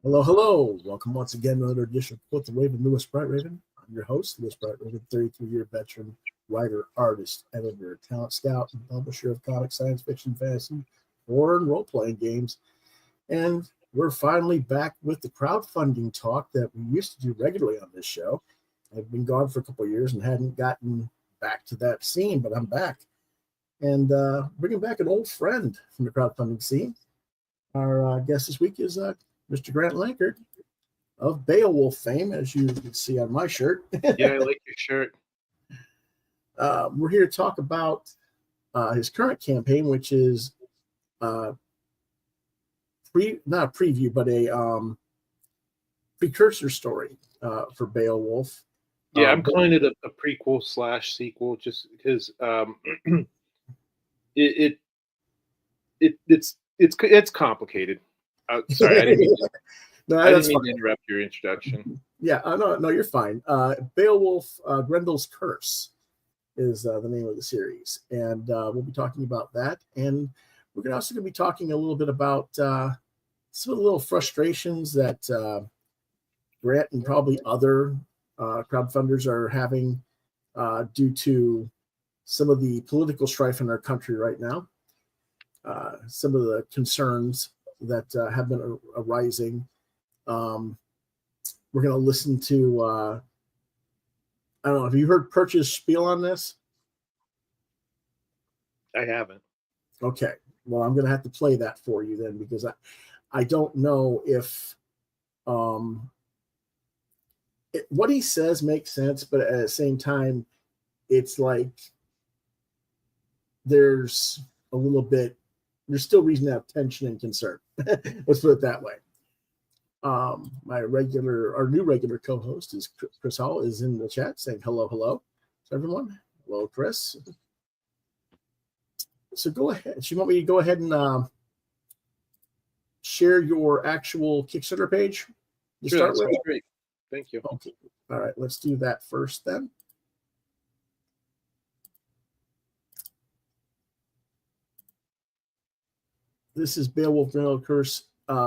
Hello, hello. Welcome once again to another edition of Quoth the Raven, Lewis Bright Raven. I'm your host, Lewis Bright Raven, 33-year veteran, writer, artist, editor, talent scout, and publisher of comic, science fiction, fantasy, horror, and role-playing games. And we're finally back with the crowdfunding talk that we used to do regularly on this show. I've been gone for a couple of years and hadn't gotten back to that scene, but I'm back. And bringing back an old friend from the crowdfunding scene. Our guest this week is Mr. Grant Lankard of BEOWULF fame, as you can see on my shirt. Yeah, I like your shirt. We're here to talk about his current campaign, which is not a preview, but a precursor story for BEOWULF. Yeah, I'm calling it a prequel / sequel, just because it's complicated. Sorry, I didn't mean to interrupt your introduction. Yeah, no, you're fine. BEOWULF, GRENDEL'S CURSE is the name of the series, and we'll be talking about that. And we're also going to be talking a little bit about some of the little frustrations that Grant and probably other crowdfunders are having due to some of the political strife in our country right now. Some of the concerns that have been arising. We're going to listen to, I don't know, have you heard Perch's spiel on this? I haven't. Okay. Well, I'm going to have to play that for you then, because I don't know if what he says makes sense, but at the same time, it's like there's still reason to have tension and concern. Let's put it that way. Our new regular co-host is Chris Hall, is in the chat saying hello to everyone. Hello, Chris. So go ahead. Do you want me to go ahead and share your actual Kickstarter page to start with? Great. Thank you. Okay. All right. Let's do that first then. This is BEOWULF GRENDEL'S CURSE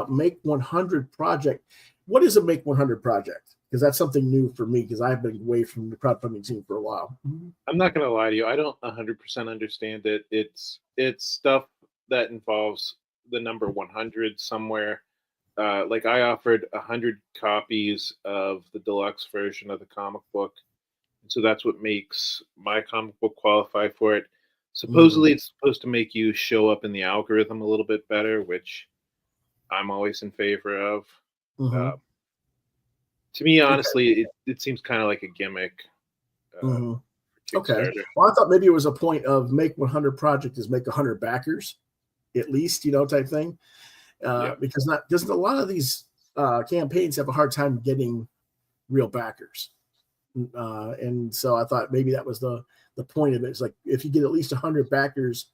Make 100 project. What is a Make 100 project? Because that's something new for me, because I've been away from the crowdfunding scene for a while. I'm not going to lie to you. I don't 100% understand it. It's stuff that involves the number 100 somewhere. Like I offered 100 copies of the deluxe version of the comic book. And so that's what makes my comic book qualify for it. Supposedly, it's supposed to make you show up in the algorithm a little bit better, which I'm always in favor of. To me, honestly, it seems kind of like a gimmick. Okay. Well, I thought maybe it was a point of Make 100 project is make 100 backers, at least, type thing. Because a lot of these campaigns have a hard time getting real backers. And so I thought maybe that was the point of it. It's like, if you get at least 100 backers,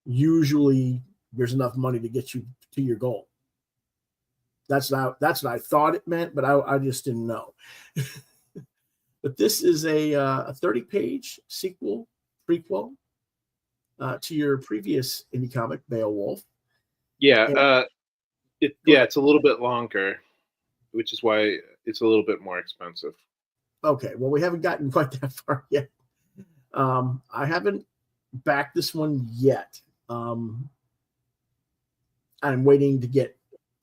usually there's enough money to get you to your goal. That's what I thought it meant, but I just didn't know. But this is a 30-page prequel to your previous indie comic, BEOWULF. Yeah, it's a little bit longer, which is why it's a little bit more expensive. Okay, well, we haven't gotten quite that far yet. I haven't backed this one yet. I'm waiting to get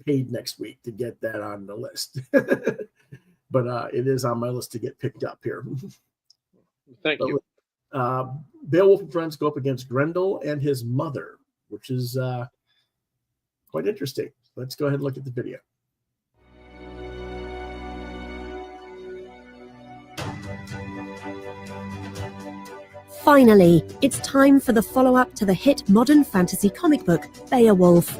paid next week to get that on the list. But it is on my list to get picked up here. Thank you. BEOWULF and friends go up against Grendel and his mother, which is quite interesting. Let's go ahead and look at the video. Finally, it's time for the follow-up to the hit modern fantasy comic book, Beowulf.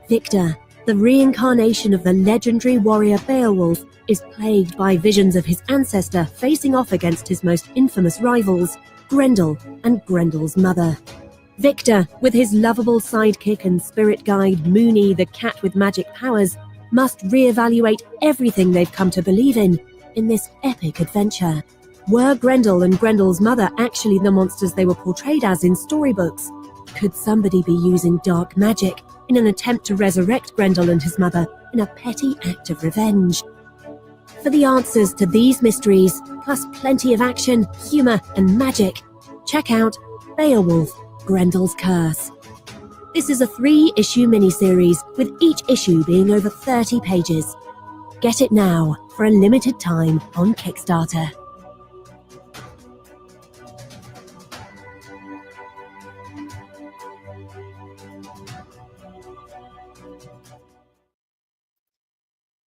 Victor, the reincarnation of the legendary warrior Beowulf, is plagued by visions of his ancestor facing off against his most infamous rivals, Grendel and Grendel's mother. Victor, with his lovable sidekick and spirit guide Mooney, the cat with magic powers, must reevaluate everything they've come to believe in this epic adventure. Were Grendel and Grendel's mother actually the monsters they were portrayed as in storybooks? Could somebody be using dark magic in an attempt to resurrect Grendel and his mother in a petty act of revenge? For the answers to these mysteries, plus plenty of action, humor, and magic, check out Beowulf, Grendel's Curse. This is a 3-issue miniseries, with each issue being over 30 pages. Get it now for a limited time on Kickstarter.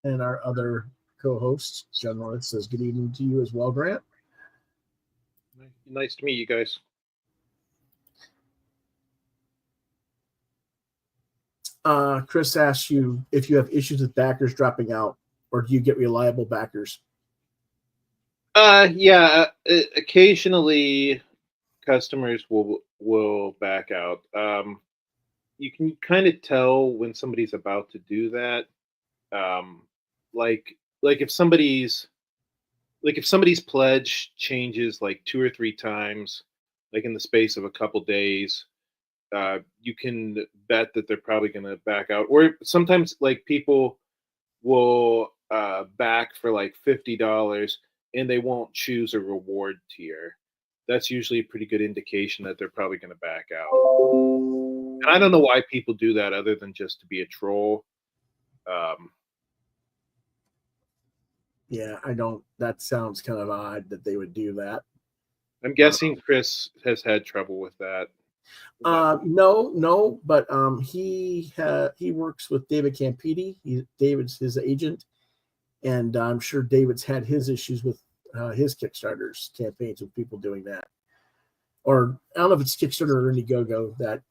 And our other co-host, John North, says good evening to you as well, Grant. Nice to meet you guys. Chris asks you if you have issues with backers dropping out, or do you get reliable backers? Yeah, occasionally customers will back out. You can kind of tell when somebody's about to do that. Like if somebody's pledge changes like 2 or 3 times, like in the space of a couple days, you can bet that they're probably going to back out. Or sometimes like people will back for like $50 and they won't choose a reward tier. That's usually a pretty good indication that they're probably going to back out. And I don't know why people do that other than just to be a troll. Yeah, I don't. That sounds kind of odd that they would do that. I'm guessing Chris has had trouble with that. No, but he works with David Campiti. David's his agent, and I'm sure David's had his issues with his Kickstarters campaigns with people doing that. Or I don't know if it's Kickstarter or Indiegogo that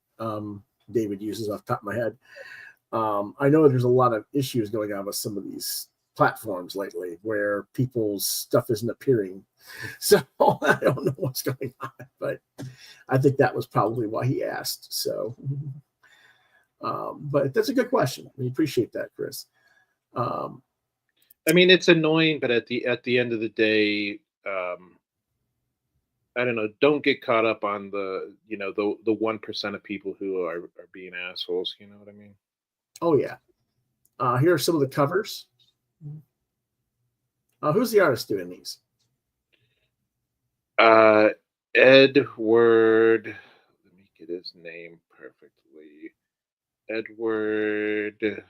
David uses off the top of my head. I know there's a lot of issues going on with some of these platforms lately where people's stuff isn't appearing. So I don't know what's going on, but I think that was probably why he asked. So, but that's a good question. We appreciate that, Chris. I mean, it's annoying, but at the end of the day, I don't know. Don't get caught up on the 1% of people who are being assholes. You know what I mean? Oh yeah. Here are some of the covers. Who's the artist doing these? Edward. Let me get his name perfectly. Edward.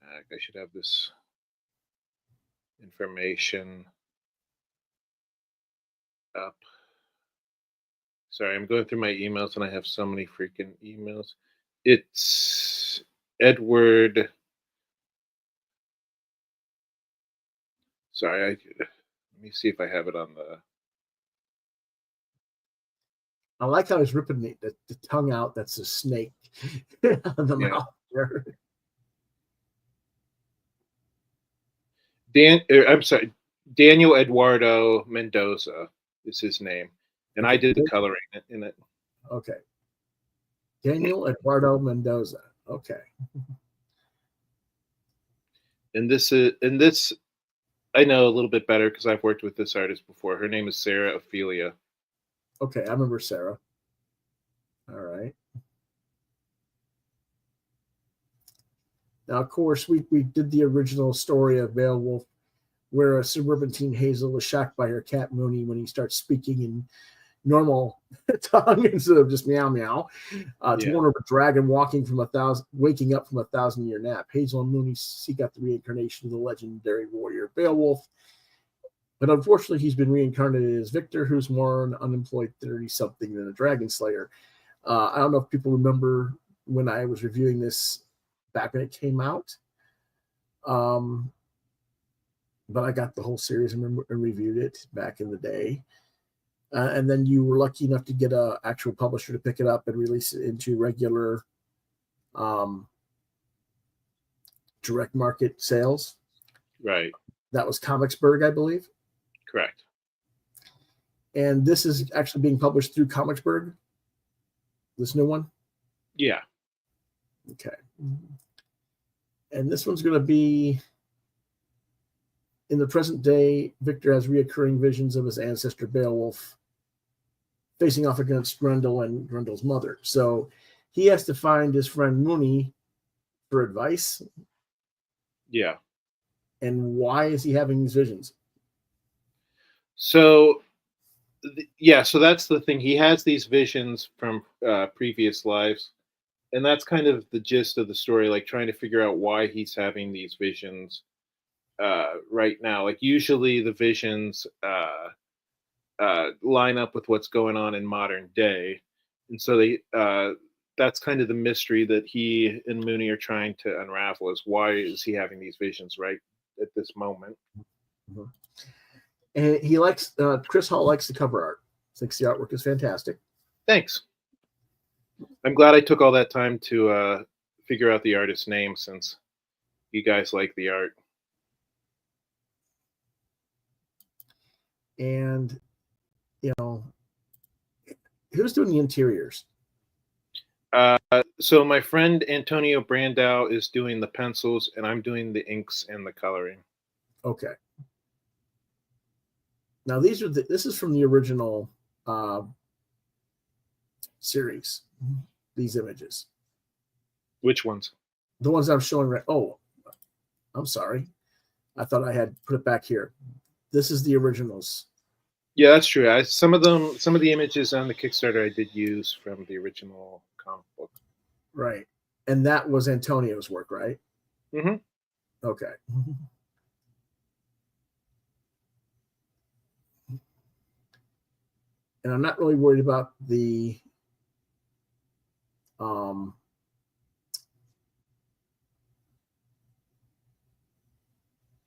I should have this information up. Sorry, I'm going through my emails and I have so many freaking emails. It's Edward. Sorry, let me see if I have it on the. I like how he's ripping the tongue out. That's a snake on the mouth there. I'm sorry, Daniel Eduardo Mendoza is his name, and I did the coloring in it. Okay, Daniel Eduardo Mendoza. Okay, and this I know a little bit better because I've worked with this artist before. Her name is Sarah Ophelia. Okay, I remember Sarah. All right. Now, of course, we did the original story of Beowulf, where a suburban teen Hazel was shocked by her cat Mooney when he starts speaking in normal tongue instead of just meow meow. To warn of a dragon waking up from a 1,000-year nap. Hazel and Mooney seek out the reincarnation of the legendary warrior Beowulf, but unfortunately, he's been reincarnated as Victor, who's more an unemployed 30-something than a dragon slayer. I don't know if people remember when I was reviewing this back when it came out. but I got the whole series and reviewed it back in the day. And then you were lucky enough to get a actual publisher to pick it up and release it into regular direct market sales. Right. That was Comicsburg, I believe. Correct. And this is actually being published through Comicsburg, this new one? Yeah. Okay. And this one's going to be, in the present day, Victor has reoccurring visions of his ancestor Beowulf facing off against Grendel and Grendel's mother. So he has to find his friend Mooney for advice. Yeah. And why is he having these visions? So, so that's the thing. He has these visions from previous lives. And that's kind of the gist of the story, like trying to figure out why he's having these visions right now. Like usually the visions line up with what's going on in modern day. And so that's kind of the mystery that he and Mooney are trying to unravel, is why is he having these visions right at this moment. Mm-hmm. And he likes, Chris Hall likes the cover art. Thinks the artwork is fantastic. Thanks. I'm glad I took all that time to figure out the artist's name, since you guys like the art. And, you know, who's doing the interiors? So my friend Antonio Brandau is doing the pencils, and I'm doing the inks and the coloring. Okay. Now this is from the original series. These images. Which ones? The ones I'm showing right. Oh, I'm sorry. I thought I had put it back here. This is the originals. Yeah, that's true. Some of the images on the Kickstarter I did use from the original comic book. Right. And that was Antonio's work, right? Mm-hmm. Okay. And I'm not really worried about the I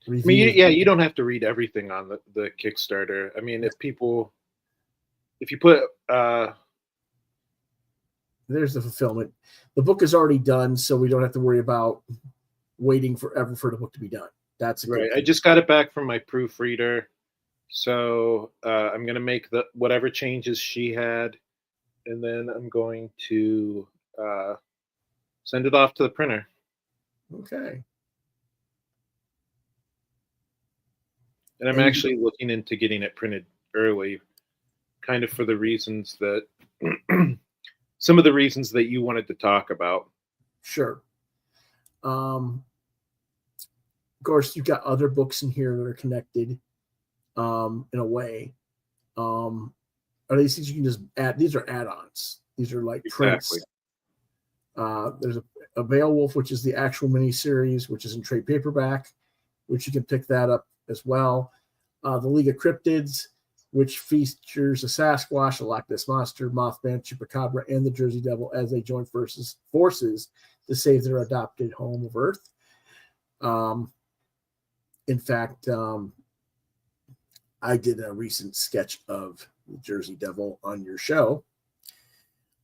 mean, you don't have to read everything on the Kickstarter. I mean, if you put there's the fulfillment. The book is already done, so we don't have to worry about waiting forever for the book to be done. That's right. I just got it back from my proofreader, so I'm going to make whatever changes she had, and then I'm going to send it off to the printer. Okay. And I'm actually looking into getting it printed early, kind of for the reasons that some of the reasons that you wanted to talk about. Sure. Of course, you've got other books in here that are connected in a way. Are these things you can just add? These are add-ons. These are like prints. There's a Beowulf, which is the actual miniseries, which is in trade paperback, which you can pick that up as well. The League of Cryptids, which features a Sasquatch, a Loch Ness Monster, Mothman, Chupacabra, and the Jersey Devil as they join forces to save their adopted home of Earth. In fact, I did a recent sketch of the Jersey Devil on your show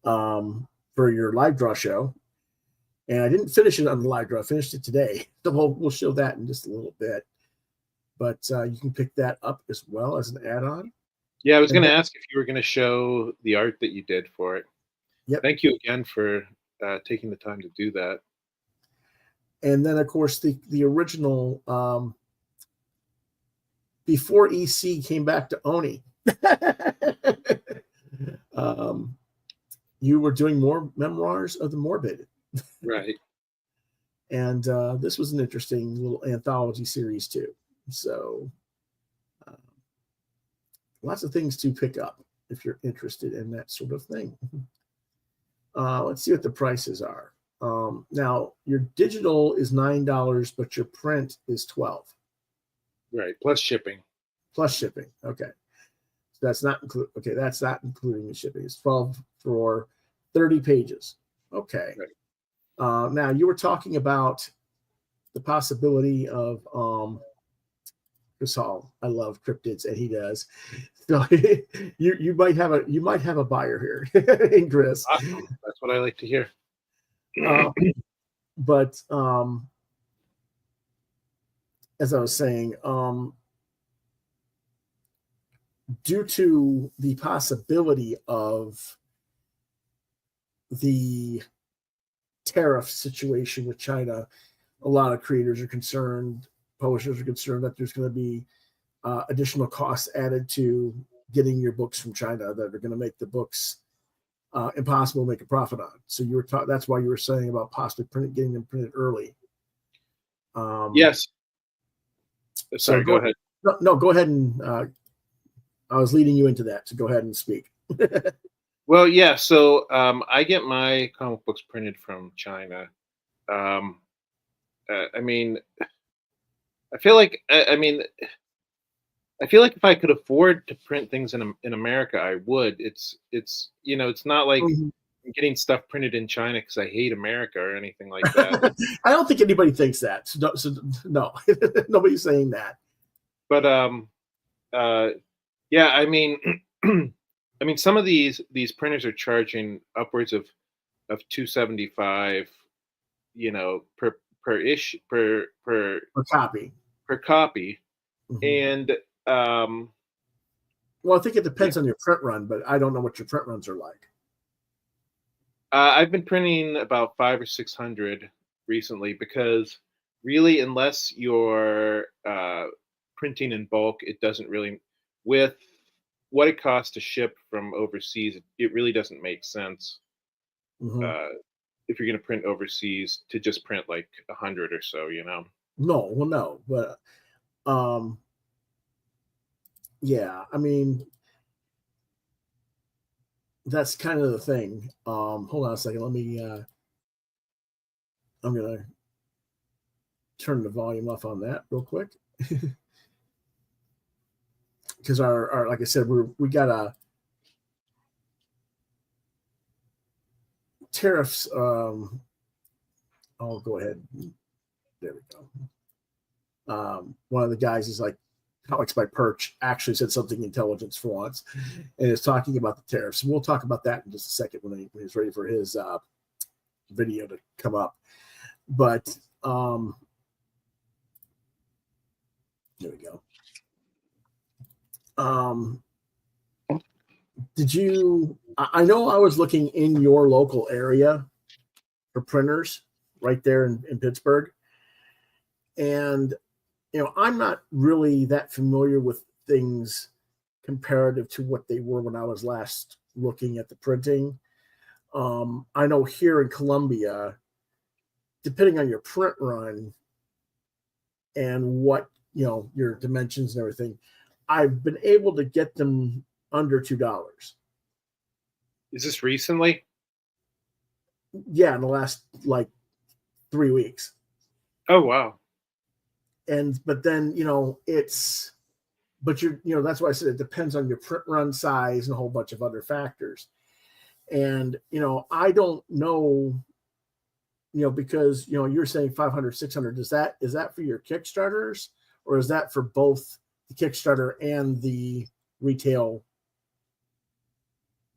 for your live draw show. And I didn't finish it on the live draw. I finished it today. So we'll show that in just a little bit. But you can pick that up as well as an add-on. Yeah, I was going to ask if you were going to show the art that you did for it. Yep. Thank you again for taking the time to do that. And then, of course, the original, before EC came back to Oni, you were doing more Memoirs of the Morbid. Right. And this was an interesting little anthology series, too. So lots of things to pick up if you're interested in that sort of thing. Let's see what the prices are. Now, your digital is $9, but your print is $12. Right, plus shipping. Plus shipping. Okay. So that's not that's not including the shipping. It's $12 for 30 pages. Okay. Right. Now, you were talking about the possibility of Casal. I love cryptids, and he does. So you might have a buyer here in Chris. Awesome. That's what I like to hear. But as I was saying, due to the possibility of the tariff situation with China, a lot of creators are concerned, publishers are concerned that there's going to be additional costs added to getting your books from China that are going to make the books impossible to make a profit on. So you were that's why you were saying about possibly getting them printed early. Yes. Sorry, go ahead. No, go ahead, and I was leading you into that, so go ahead and speak. Well, yeah. So I get my comic books printed from China. I mean, I feel like if I could afford to print things in America, I would. It's it's not like I'm getting stuff printed in China because I hate America or anything like that. I don't think anybody thinks that. So no, nobody's saying that. But yeah, I mean, I mean, some of these printers are charging upwards of $275, per issue per copy. And well, I think it depends on your print run, but I don't know what your print runs are like. I've been printing about 500 or 600 recently because really, unless you're printing in bulk, it doesn't really, with what it costs to ship from overseas, it really doesn't make sense if you're going to print overseas to just print like 100 or so, No, but yeah, I mean, that's kind of the thing. Hold on a second. Let me, I'm going to turn the volume off on that real quick. Because our like I said, we got a tariffs. I'll go ahead. There we go. One of the guys is like, Comics by Perch actually said something intelligence for once, and is talking about the tariffs. We'll talk about that in just a second when he's ready for his video to come up. But there we go. Did you? I know I was looking in your local area for printers right there in Pittsburgh, and I'm not really that familiar with things comparative to what they were when I was last looking at the printing. I know here in Columbia, depending on your print run and what, your dimensions and everything, I've been able to get them under $2. Is this recently? Yeah, in the last like 3 weeks. Oh, wow. But then, that's why I said it depends on your print run size and a whole bunch of other factors. And, I don't know, because, you're saying 500, 600, is that for your Kickstarters, or is that for both the Kickstarter and the retail?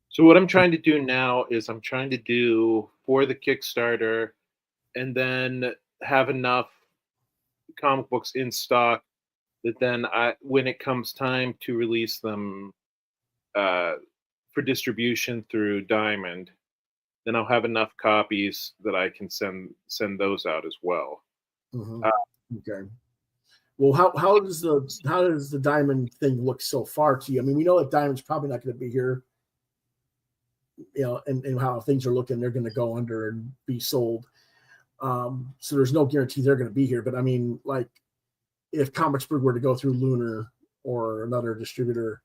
So what I'm trying to do now is I'm trying to do for the Kickstarter and then have enough comic books in stock that then when it comes time to release them for distribution through Diamond, then I'll have enough copies that I can send those out as well. Okay. Well, how does the Diamond thing look so far to you? I mean, we know that Diamond's probably not going to be here, and how things are looking, they're going to go under and be sold. So there's no guarantee they're going to be here. But I mean, like, if Comicsburg were to go through Lunar or another distributor,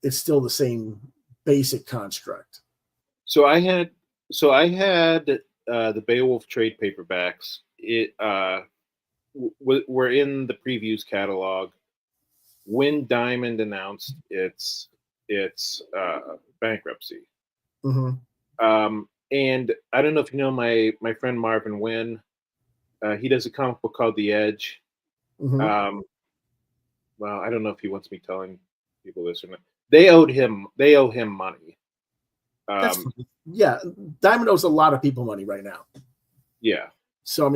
it's still the same basic construct. So I had the Beowulf trade paperbacks. It were in the previews catalog when Diamond announced its bankruptcy. And I don't know if you know my friend Marvin Wynn. He does a comic book called The Edge, Um, well, I don't know if he wants me telling people this or not. They owe him money. That's funny. Yeah, Diamond owes a lot of people money right now. Yeah. So I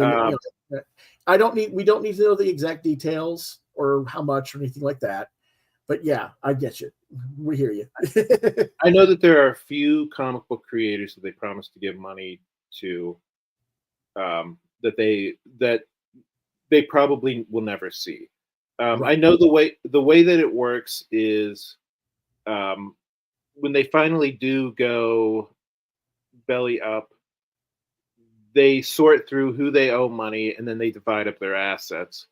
mean, we don't need to know the exact details or how much or anything like that. But yeah, I get you. We hear you. I know that there are a few comic book creators that they promise to give money to, that they probably will never see. Right. I know the way that it works is, when they finally do go belly up, they sort through who they owe money and then they divide up their assets.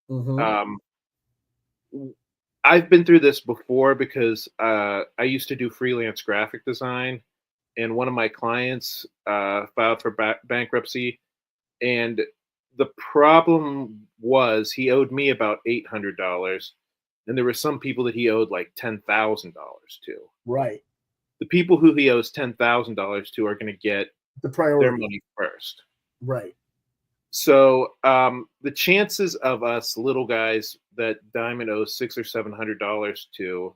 Um, I've been through this before because I used to do freelance graphic design, and one of my clients filed for bankruptcy, and the problem was he owed me about $800, and there were some people that he owed like $10,000 to. Right. The people who he owes $10,000 to are going to get The priority. their money first. Right. So the chances of us little guys that Diamond owes $600 or $700 to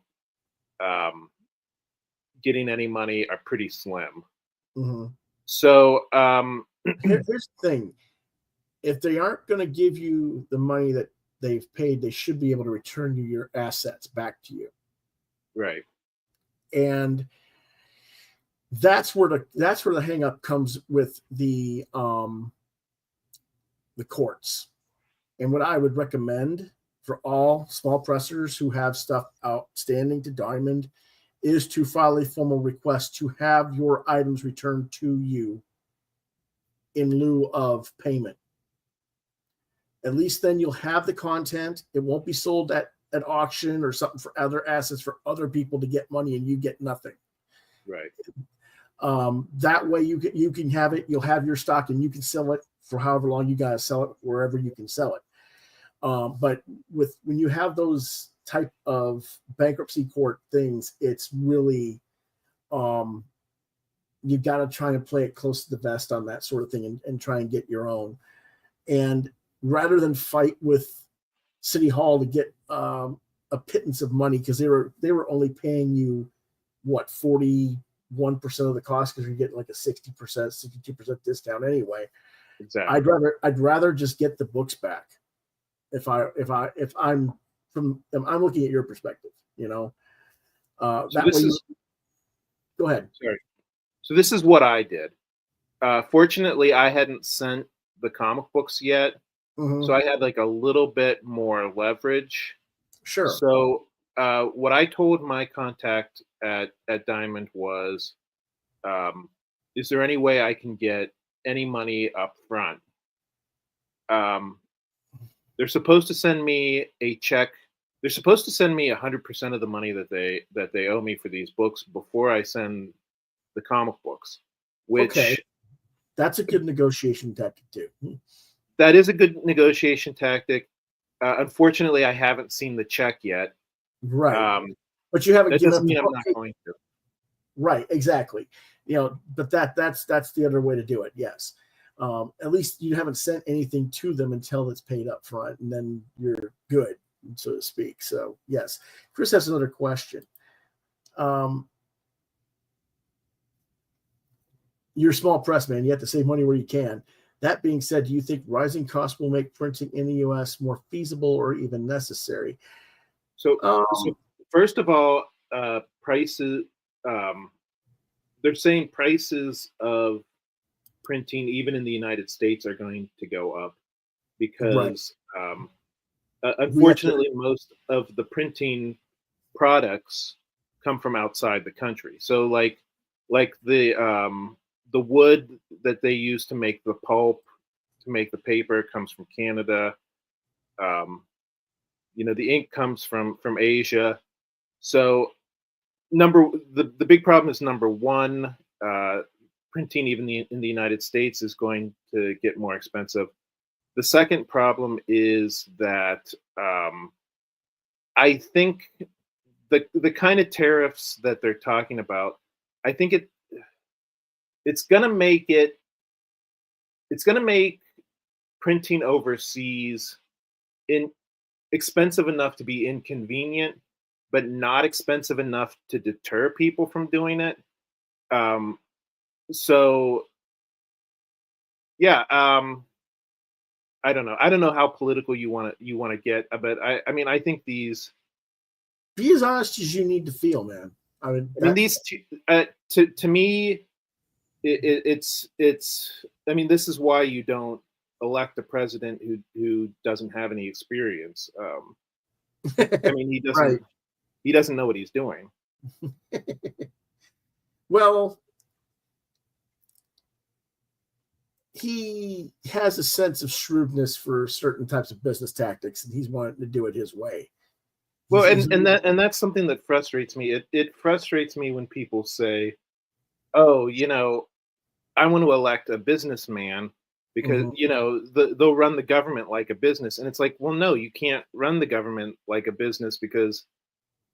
getting any money are pretty slim. So here's the thing: if they aren't going to give you the money that they've paid, they should be able to return you your assets back to you. Right. And that's where the hang up comes with the courts. And what I would recommend for all small pressers who have stuff outstanding to Diamond is to file a formal request to have your items returned to you in lieu of payment. At least then you'll have the content. It won't be sold at an auction or something for other assets for other people to get money and you get nothing. Right. That way you can have it. You'll have your stock and you can sell it for however long you gotta sell it, wherever you can sell it. But when you have those type of bankruptcy court things, it's really you got to try and play it close to the vest on that sort of thing and try and get your own. And rather than fight with City Hall to get a pittance of money, because they were only paying you what 41% of the cost, because you're getting like a 60%, 62% discount anyway. Exactly. I'd rather just get the books back. If I'm looking at your perspective, you know. So go ahead. Sorry. So this is what I did. Fortunately, I hadn't sent the comic books yet, so I had like a little bit more leverage. Sure. So what I told my contact at Diamond was, is there any way I can get any money up front? They're supposed to send me a check. They're supposed to send me 100% of the money that they owe me for these books before I send the comic books. Which that's a good negotiation tactic too. That is a good negotiation tactic. Unfortunately, I haven't seen the check yet. Right. But you haven't. That doesn't mean I'm not going to. Right. Exactly. You know, but that's the other way to do it. Yes. At least you haven't sent anything to them until it's paid up front, and then you're good, so to speak. So yes. Chris has another question. You're a small press, man. You have to save money where you can. That being said, do you think rising costs will make printing in the U.S. more feasible or even necessary? So first of all, prices. They're saying prices of printing, even in the United States, are going to go up because, unfortunately, most of the printing products come from outside the country. So, like the wood that they use to make the pulp, to make the paper, comes from Canada. The ink comes from Asia. So the big problem is, number one, printing even in the United States is going to get more expensive. The second problem is that I think the kind of tariffs that they're talking about, I think it's going to make printing overseas expensive enough to be inconvenient, but not expensive enough to deter people from doing it. So yeah, I don't know. I don't know how political you want to get, but I mean, I think these. Be as honest as you need to feel, man. I mean these two, to me, it's. I mean, this is why you don't elect a president who doesn't have any experience. I mean, he doesn't. Right. He doesn't know what he's doing. Well, he has a sense of shrewdness for certain types of business tactics, and he's wanting to do it his way. Well, and that's something that frustrates me. It frustrates me when people say, "Oh, you know, I want to elect a businessman because you know they'll run the government like a business," and it's like, well, no, you can't run the government like a business because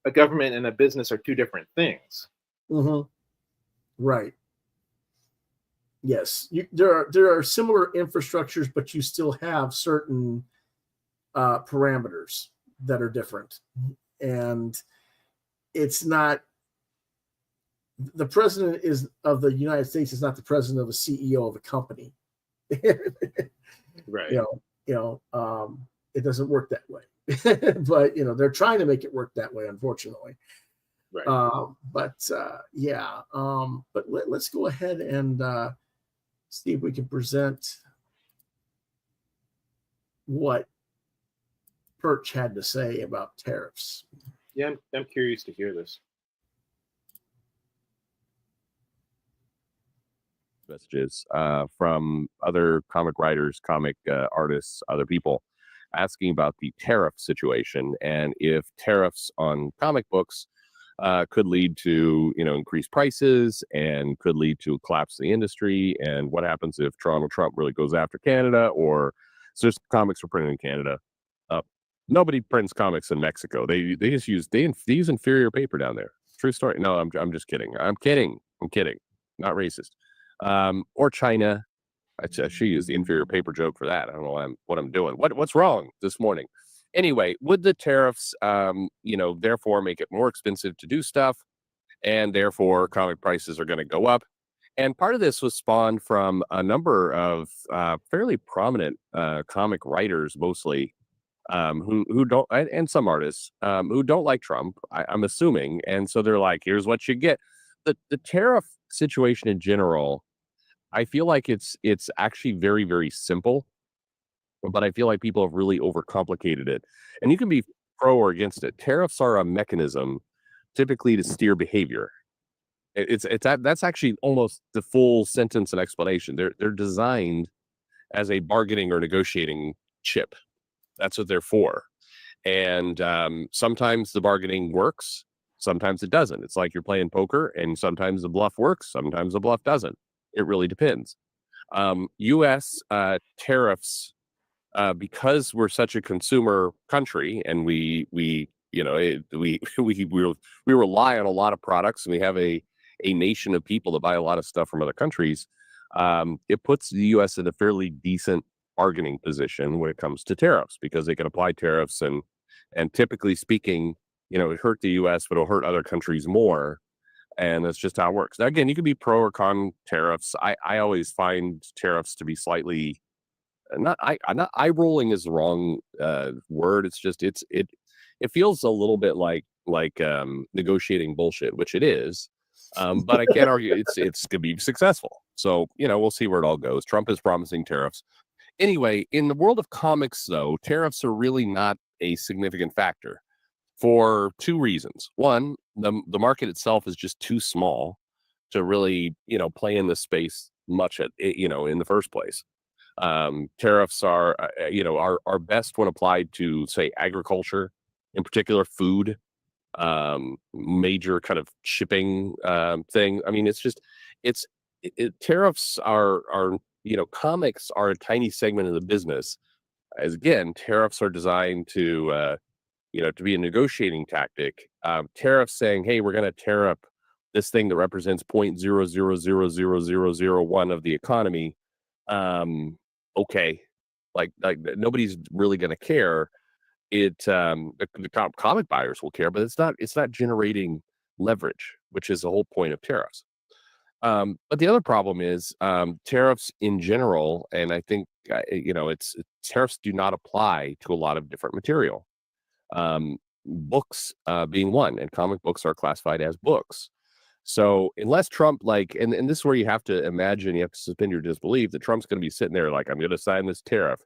a government and a business are two different things. Right. Yes, there are similar infrastructures, but you still have certain parameters that are different, and it's not. The president of the United States is not the president of a CEO of a company. Right. It doesn't work that way. But they're trying to make it work that way, unfortunately. Right. But let's go ahead and see if we can present what Perch had to say about tariffs. Yeah, I'm curious to hear this. Messages from other comic writers, comic artists, other people asking about the tariff situation and if tariffs on comic books could lead to increased prices and could lead to a collapse in the industry, and what happens if Trump really goes after Canada, or so just comics were printed in Canada. Nobody prints comics in Mexico. They just use inferior paper down there. True story. No, I'm just kidding. I'm kidding. Not racist. Or China. I should use the inferior paper joke for that. I don't know what I'm doing. What's wrong this morning? Anyway, would the tariffs, therefore make it more expensive to do stuff, and therefore comic prices are going to go up? And part of this was spawned from a number of fairly prominent comic writers, mostly, who don't, and some artists who don't like Trump, I'm assuming. And so they're like, here's what you get. The tariff situation in general, I feel like it's actually very, very simple, but I feel like people have really overcomplicated it. And you can be pro or against it. Tariffs are a mechanism typically to steer behavior. That's actually almost the full sentence and explanation. They're designed as a bargaining or negotiating chip. That's what they're for. And sometimes the bargaining works, sometimes it doesn't. It's like you're playing poker, and sometimes the bluff works, sometimes the bluff doesn't. It really depends. U.S. Tariffs, because we're such a consumer country, and we rely on a lot of products, and we have a nation of people that buy a lot of stuff from other countries. It puts the U.S. in a fairly decent bargaining position when it comes to tariffs, because they can apply tariffs, and typically speaking, it hurt the U.S., but it'll hurt other countries more. And that's just how it works. Now, again, you can be pro or con tariffs. I always find tariffs to be slightly not eye rolling is the wrong word. It's just it feels a little bit like negotiating bullshit, which it is. But I can't argue it's gonna be successful. So we'll see where it all goes. Trump is promising tariffs. Anyway, in the world of comics, though, tariffs are really not a significant factor for two reasons. One, the market itself is just too small to really, play in this space much in the first place. Tariffs are best when applied to, say, agriculture, in particular food, major kind of shipping thing. I mean, tariffs are comics are a tiny segment of the business. As again, tariffs are designed to be a negotiating tactic. Tariffs saying, hey, we're going to tariff this thing that represents 0.00000001 of the economy. Okay, like nobody's really going to care. the comic buyers will care, but it's not generating leverage, which is the whole point of tariffs. But the other problem is tariffs in general, and I think tariffs do not apply to a lot of different material. Books being one, and comic books are classified as books. So unless Trump, and this is where you have to imagine, you have to suspend your disbelief that Trump's going to be sitting there like, I'm going to sign this tariff,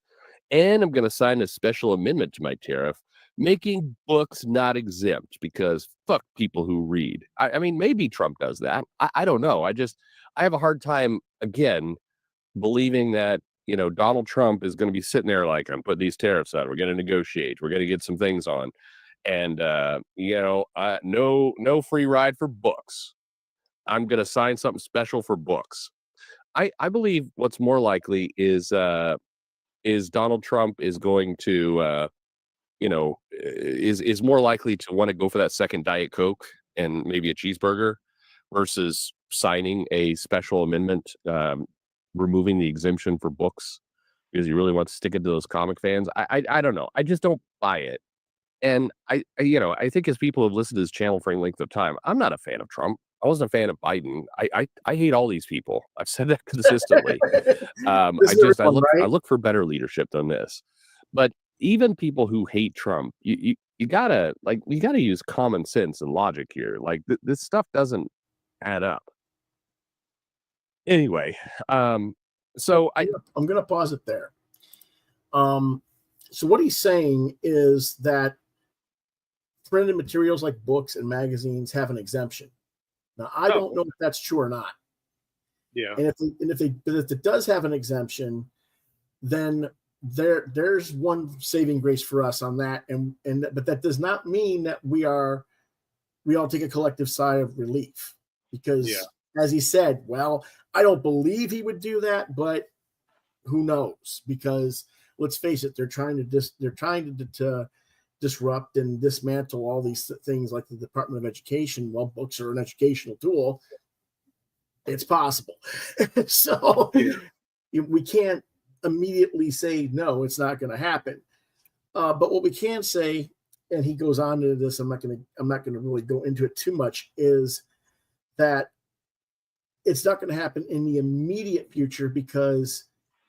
and I'm going to sign a special amendment to my tariff, making books not exempt because fuck people who read. I mean, maybe Trump does that. I don't know. I have a hard time, again, believing that, Donald Trump is going to be sitting there like, I'm putting these tariffs on. We're going to negotiate. We're going to get some things on. And, no free ride for books. I'm going to sign something special for books. I believe what's more likely is Donald Trump is going to, is more likely to want to go for that second Diet Coke and maybe a cheeseburger versus signing a special amendment, removing the exemption for books because he really wants to stick it to those comic fans. I don't know. I just don't buy it. And I think as people have listened to this channel for any length of time, I'm not a fan of Trump. I wasn't a fan of Biden. I hate all these people. I've said that consistently. I look for better leadership than this. But even people who hate Trump, you gotta use common sense and logic here. Like this stuff doesn't add up. Anyway, so I'm gonna pause it there. So what he's saying is that printed materials like books and magazines have an exemption. Now I don't know if that's true or not. Yeah. And if it does have an exemption, then there's one saving grace for us on that. But that does not mean that we all take a collective sigh of relief because as he said, well, I don't believe he would do that, but who knows? Because let's face it, they're trying to disrupt and dismantle all these things like the Department of Education. Well, books are an educational tool. It's possible. So we can't immediately say, no, it's not going to happen. But what we can say, and he goes on to this, I'm not going to really go into it too much, is that it's not going to happen in the immediate future because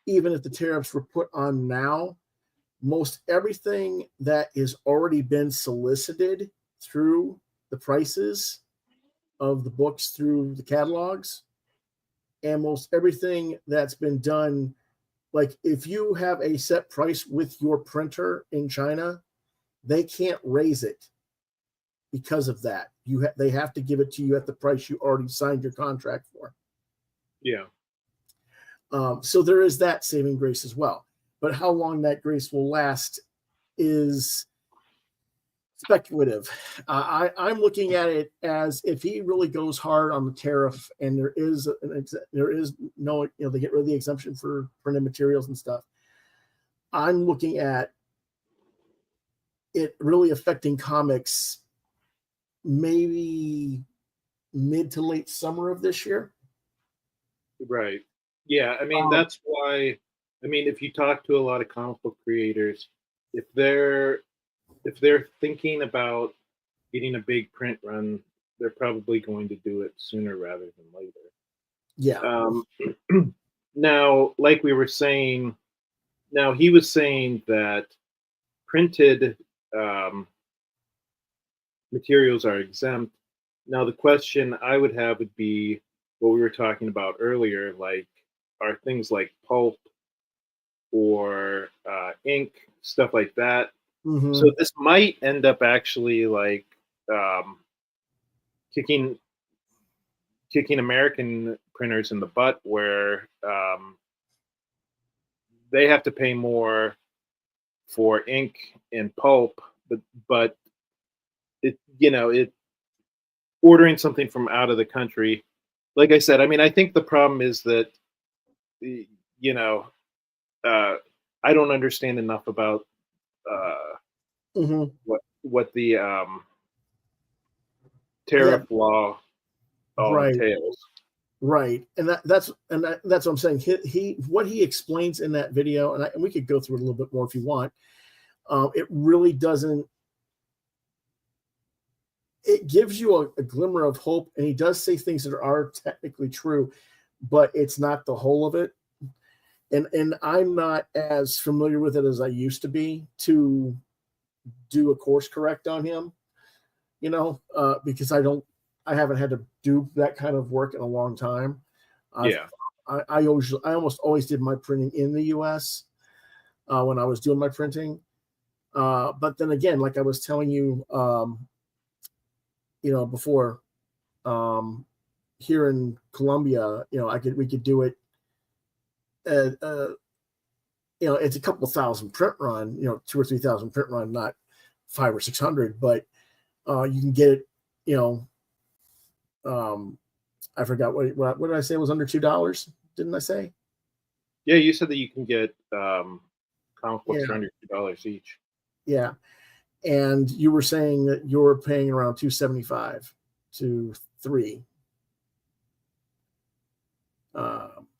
even if the tariffs were put on now, most everything that is already been solicited through the prices of the books through the catalogs, and most everything that's been done, like if you have a set price with your printer in China, they can't raise it because of that. They have to give it to you at the price you already signed your contract for. Yeah. So there is that saving grace as well. But how long that grace will last is speculative. I'm looking at it as if he really goes hard on the tariff, and there is no, they get rid of the exemption for printed materials and stuff. I'm looking at it really affecting comics maybe mid to late summer of this year. Right. Yeah. I mean, that's why. I mean, if you talk to a lot of comic book creators, if they're thinking about getting a big print run, they're probably going to do it sooner rather than later. Yeah. Now, like we were saying, he was saying that printed materials are exempt. Now, the question I would have would be what we were talking about earlier, like, are things like pulp or ink, stuff like that. Mm-hmm. So this might end up actually like kicking American printers in the butt, where they have to pay more for ink and pulp, but it ordering something from out of the country. Like I said, I mean, I think the problem is that I don't understand enough about what the tariff law entails. Right, and that's what I'm saying. He what he explains in that video, and we could go through it a little bit more if you want. it really doesn't. It gives you a glimmer of hope, and he does say things that are technically true, but it's not the whole of it. And I'm not as familiar with it as I used to be to do a course correct on him, because I haven't had to do that kind of work in a long time. I almost always did my printing in the US when I was doing my printing. But then again, like I was telling you, before, here in Colombia, we could do it. It's a couple thousand print run, 2,000 or 3,000 print run, not 500 or 600, but you can get it, I forgot what did I say? It was under $2, didn't I say? Yeah, you said that you can get comic books for under $2 each. Yeah, and you were saying that you're paying around $275 to $3.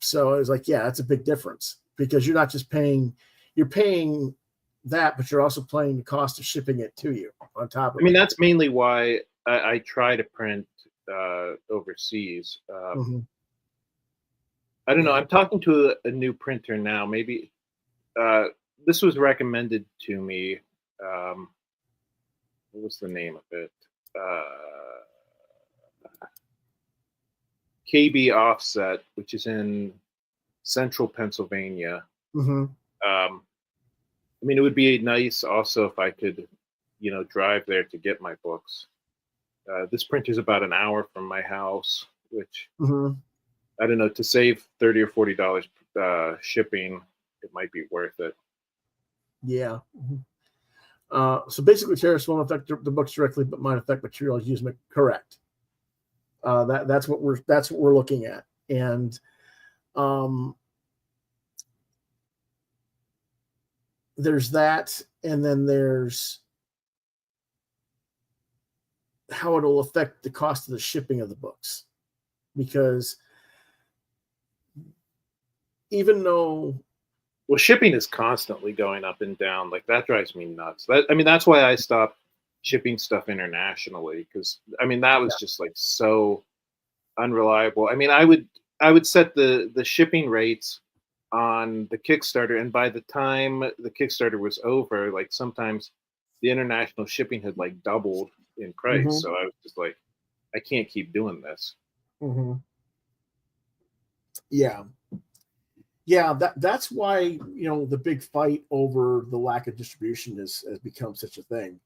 So it was like, that's a big difference, because you're not just paying that, but you're also paying the cost of shipping it to you on top of it. That's mainly why I try to print overseas. I don't know. I'm talking to a new printer now. Maybe this was recommended to me. What was the name of it? KB Offset, which is in central Pennsylvania. It would be nice also if I could, drive there to get my books. This printer's about an hour from my house, which I don't know, to save $30 or $40 shipping, it might be worth it. Yeah. So basically, tariffs won't affect the books directly, but might affect materials used. Correct. That's what we're looking at, and there's that, and then there's how it'll affect the cost of the shipping of the books, because even though shipping is constantly going up and down, like that drives me nuts. That's why I stopped shipping stuff internationally, because that was just like so unreliable. I would set the shipping rates on the Kickstarter, and by the time the Kickstarter was over, like sometimes the international shipping had like doubled in price. So I was just like, I can't keep doing this. That's why the big fight over the lack of distribution has become such a thing.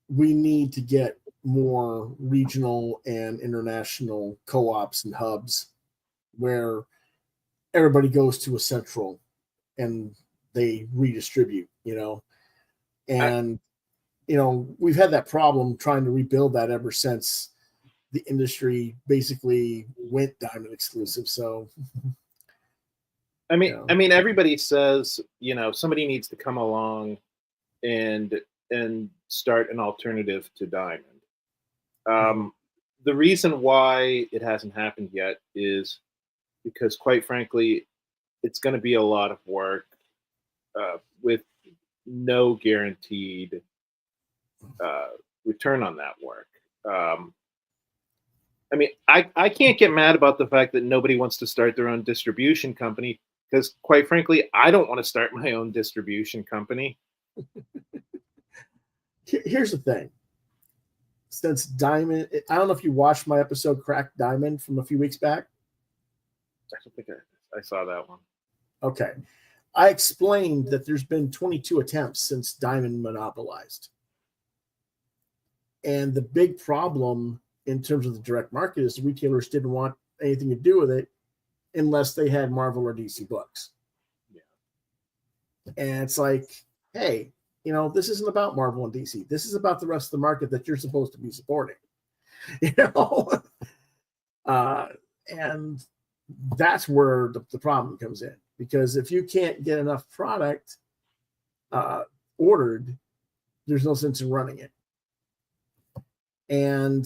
We need to get more regional and international co-ops and hubs where everybody goes to a central and they redistribute, and we've had that problem trying to rebuild that ever since the industry basically went diamond exclusive. So everybody says, somebody needs to come along and start an alternative to diamond. The reason why it hasn't happened yet is because, quite frankly, it's going to be a lot of work with no guaranteed return on that work. I can't get mad about the fact that nobody wants to start their own distribution company, because, quite frankly, I don't want to start my own distribution company. Here's the thing. Since Diamond, I don't know if you watched my episode Cracked Diamond from a few weeks back. I don't think I saw that one. Okay. I explained that there's been 22 attempts since Diamond monopolized. And the big problem in terms of the direct market is the retailers didn't want anything to do with it unless they had Marvel or DC books. And it's like, hey, this isn't about Marvel and DC. This is about the rest of the market that you're supposed to be supporting. And that's where the problem comes in, because if you can't get enough product ordered, there's no sense in running it. And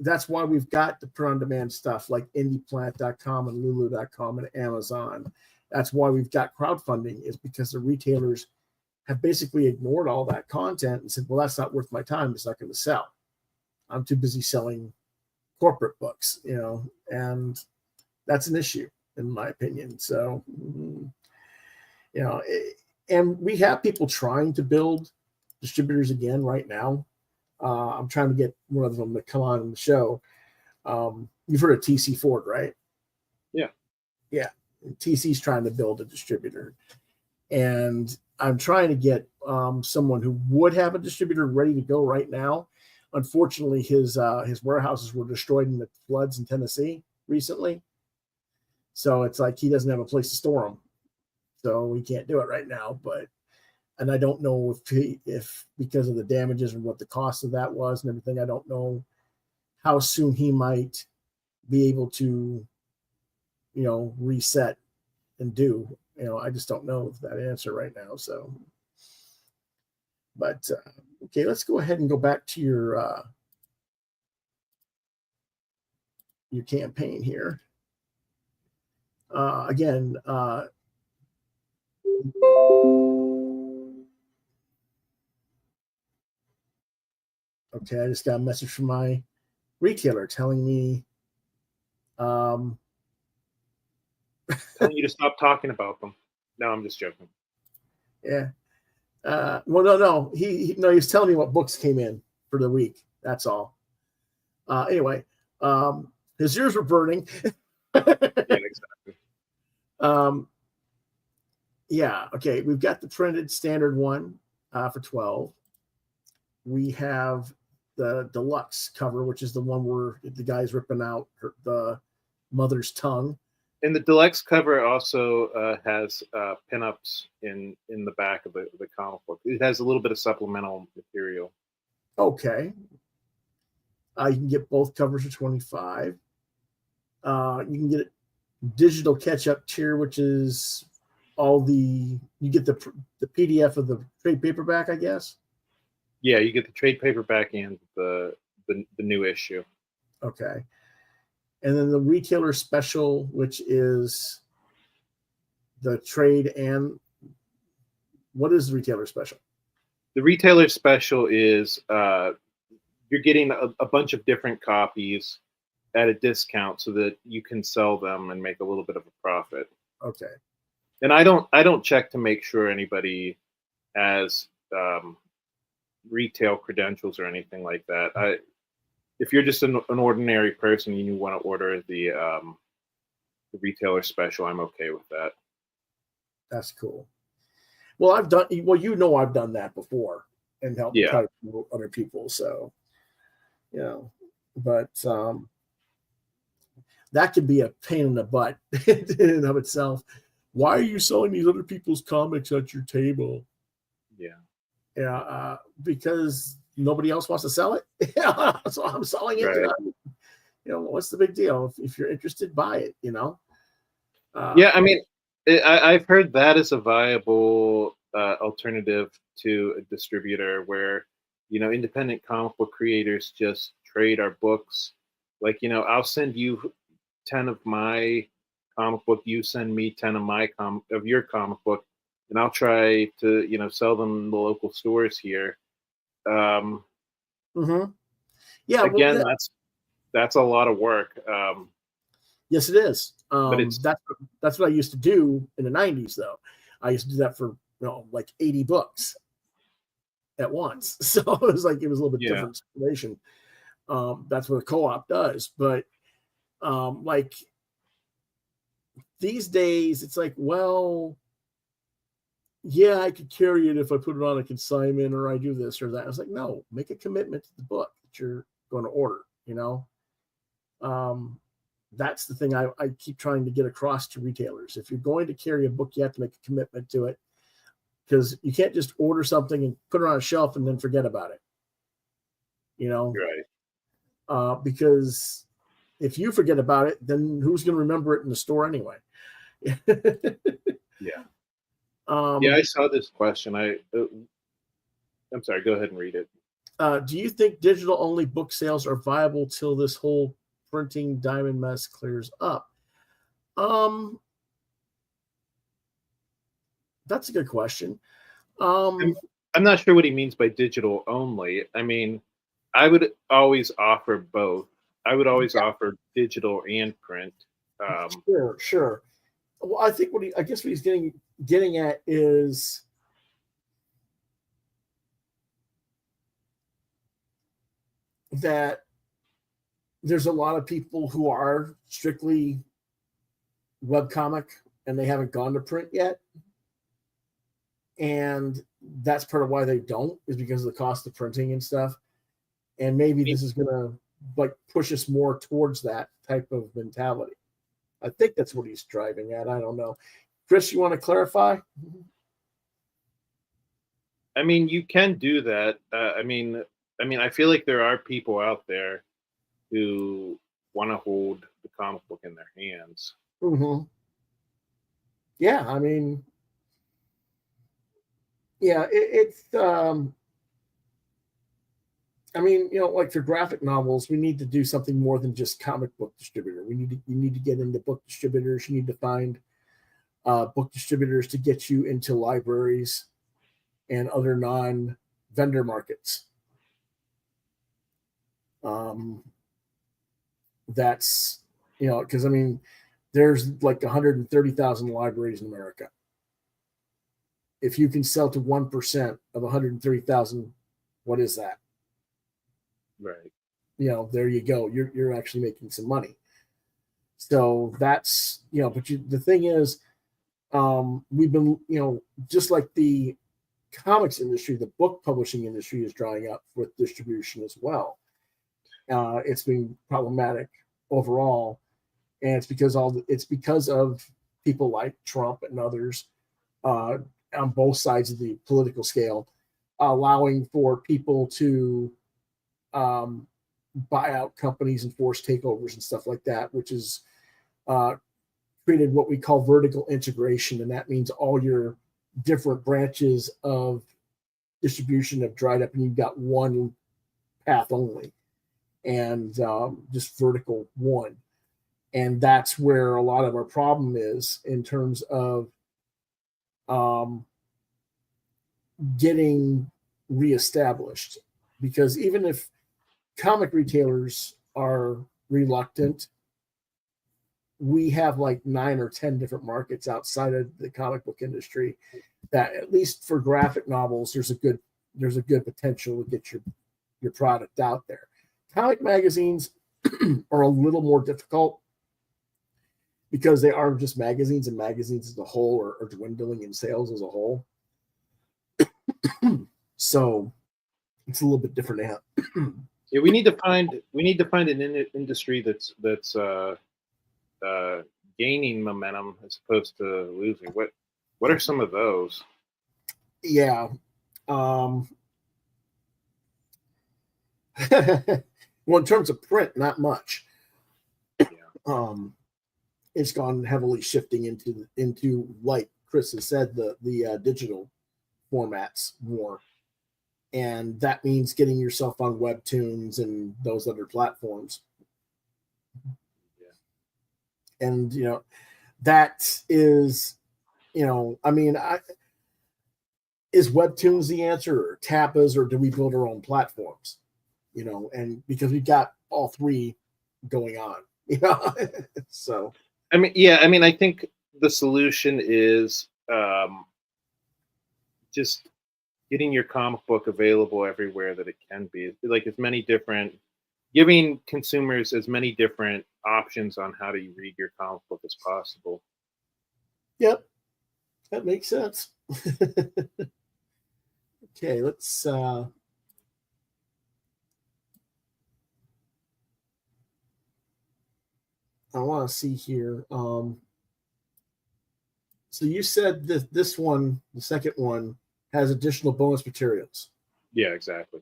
that's why we've got the print on demand stuff like indieplant.com and lulu.com and Amazon. That's why we've got crowdfunding, is because the retailers have basically ignored all that content and said, well, that's not worth my time. It's not going to sell. I'm too busy selling corporate books, and that's an issue in my opinion. So, and we have people trying to build distributors again right now. I'm trying to get one of them to come on the show. You've heard of TC Ford, right? Yeah. Yeah. TC's trying to build a distributor, and I'm trying to get someone who would have a distributor ready to go right now. Unfortunately, his warehouses were destroyed in the floods in Tennessee recently, so it's like he doesn't have a place to store them, so we can't do it right now. And I don't know if because of the damages and what the cost of that was and everything, I don't know how soon he might be able to, reset and do. I just don't know that answer right now. So, but okay, let's go ahead and go back to your campaign here. Again, okay, I just got a message from my retailer telling me telling you to stop talking about them. No, I'm just joking. Yeah. Well, no. He was telling me what books came in for the week. That's all. Anyway, his ears were burning. Yeah, exactly. Yeah. Okay. We've got the printed standard one for 12. We have the deluxe cover, which is the one where the guy's ripping out the mother's tongue. And the deluxe cover also has pinups in the back of the comic book. It has a little bit of supplemental material. Okay. You can get both covers for $25. You can get a digital catch-up tier, which is you get the PDF of the trade paperback, I guess. Yeah, you get the trade paperback and the new issue. Okay. And then the retailer special, which is the trade and what is the retailer special? The retailer special is you're getting a bunch of different copies at a discount so that you can sell them and make a little bit of a profit. Okay. And I don't check to make sure anybody has retail credentials or anything like that. If you're just an ordinary person and you want to order the retailer special, I'm okay with that. That's cool. Well, I've done that before and helped try to promote other people. So, but that could be a pain in the butt in and of itself. Why are you selling these other people's comics at your table? Yeah. Yeah. Because nobody else wants to sell it. So I'm selling it. Right. What's the big deal? If you're interested, buy it, Yeah, I mean, I've heard that is a viable alternative to a distributor where, independent comic book creators just trade our books. Like, I'll send you 10 of my comic book, you send me 10 of your comic book, and I'll try to, sell them in the local stores here. Yeah. Again, that's a lot of work. Yes, it is. But that's what I used to do in the 90s, though. I used to do that for like 80 books at once. So it was a little bit different situation. That's what a co-op does. But like these days, it's like, well, yeah, I could carry it if I put it on a consignment or I do this or that. I was like, no, make a commitment to the book that you're going to order, That's the thing I keep trying to get across to retailers. If you're going to carry a book, you have to make a commitment to it, because you can't just order something and put it on a shelf and then forget about it. Right. Because if you forget about it, then who's going to remember it in the store anyway? Yeah. I saw this question. I'm sorry. Go ahead and read it. Do you think digital-only book sales are viable till this whole printing diamond mess clears up? That's a good question. I'm not sure what he means by digital only. I mean, I would always offer both. I would always offer digital and print. Sure. Well, I think I guess what he's getting at is that there's a lot of people who are strictly webcomic and they haven't gone to print yet. And that's part of why they don't, is because of the cost of printing and stuff. And maybe this is going to like push us more towards that type of mentality. I think that's what he's driving at. I don't know. Chris, you want to clarify? I mean, you can do that. I mean, I feel like there are people out there who want to hold the comic book in their hands. Mm-hmm. Yeah, I mean, yeah, it's I mean, you know, like for graphic novels, we need to do something more than just comic book distributor. You need to get into book distributors. You need to find book distributors to get you into libraries and other non-vendor markets. That's, you know, because I mean, there's like 130,000 libraries in America. If you can sell to 1% of 130,000, what is that? Right. You know, there you go. You're actually making some money. So that's, you know, but the thing is, we've been, you know, just like the comics industry, the book publishing industry is drying up with distribution as well. It's been problematic overall, and it's because of people like Trump and others on both sides of the political scale, allowing for people to buy out companies and force takeovers and stuff like that, which is created what we call vertical integration, and that means all your different branches of distribution have dried up, and you've got one path only, and just vertical one. And that's where a lot of our problem is in terms of getting reestablished. Because even if comic retailers are reluctant, we have like 9 or 10 different markets outside of the comic book industry that, at least for graphic novels, there's a good potential to get your product out there. Comic magazines are a little more difficult because they are just magazines, and magazines as a whole are dwindling in sales as a whole. So it's a little bit different now. Yeah, we need to find an industry that's gaining momentum as opposed to losing. What are some of those? Yeah. Well, in terms of print, not much. Yeah. It's gone heavily shifting into like Chris has said, the digital formats more. And that means getting yourself on Webtoons and those other platforms. Yeah. And, you know, that is, you know, I mean, is Webtoons the answer, or Tapas, or do we build our own platforms? You know, and because we've got all three going on, you know, so. I mean, I think the solution is just getting your comic book available everywhere that it can be. Like giving consumers as many different options on how to read your comic book as possible. Yep, that makes sense. Okay, let's I want to see here. So you said that this one, the second one, has additional bonus materials. Yeah, exactly.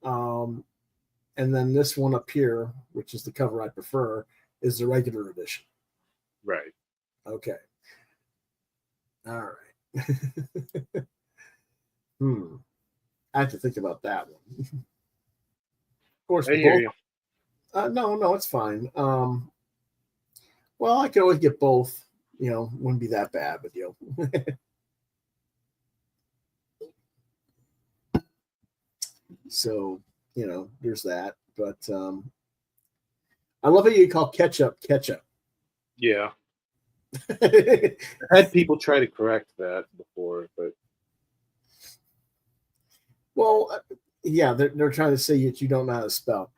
And then this one up here, which is the cover I prefer, is the regular edition. Right. Okay. All right. I have to think about that one. Of course, I hear you. No, it's fine. Well, I could always get both. You know, wouldn't be that bad with you. So, there's that. But I love how you call ketchup ketchup. Yeah. I had people try to correct that before, but well, yeah, they're trying to say that you don't know how to spell.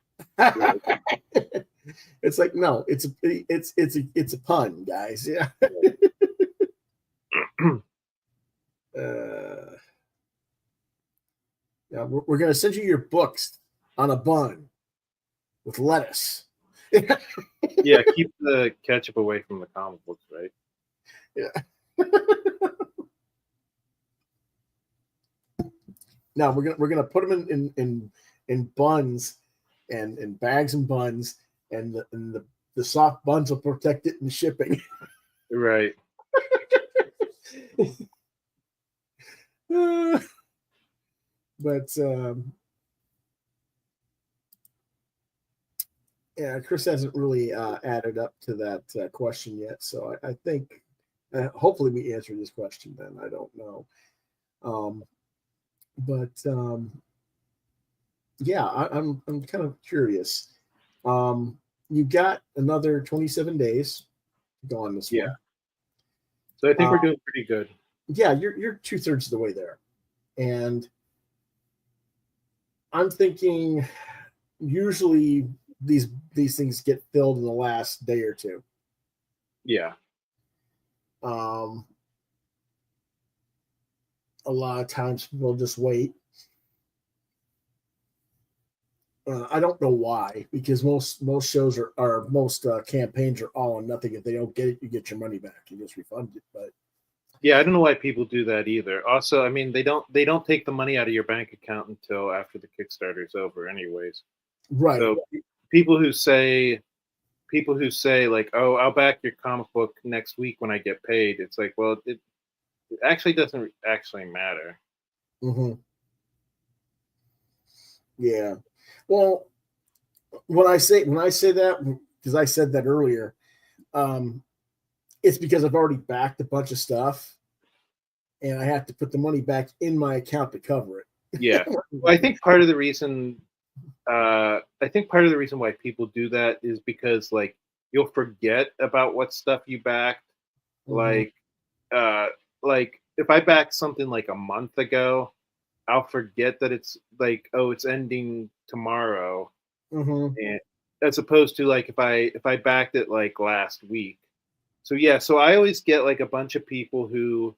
It's like, no, it's a pun, guys. Yeah. Yeah, we're gonna send you your books on a bun with lettuce. yeah, keep the ketchup away from the comic books, right? Yeah. No, we're gonna put them in buns and in bags and buns, and the soft buns will protect it in shipping. Right. But yeah, Chris hasn't really added up to that question yet, so I think hopefully we answered this question. Then I don't know, but yeah, I'm kind of curious. You got another 27 days to go on this one. So I think we're doing pretty good. Yeah, you're 2/3 of the way there, and I'm thinking usually these things get filled in the last day or two. Yeah. A lot of times people just wait. I don't know why, because most shows are most campaigns are all or nothing. If they don't get it, you get your money back. You just refund it. But yeah, I don't know why people do that either. Also, I mean, they don't take the money out of your bank account until after the Kickstarter's over, anyways. Right. So people who say like, "Oh, I'll back your comic book next week when I get paid," it's like, well, it actually doesn't actually matter. Mm-hmm. Yeah. Well, when I say that, because I said that earlier, it's because I've already backed a bunch of stuff, and I have to put the money back in my account to cover it. Yeah. Well, I think part of the reason why people do that is because like you'll forget about what stuff you backed. Mm-hmm. Like if I backed something like a month ago, I'll forget that it's like, oh, it's ending tomorrow. Mm-hmm. And as opposed to like if I backed it like last week. So yeah, so I always get like a bunch of people who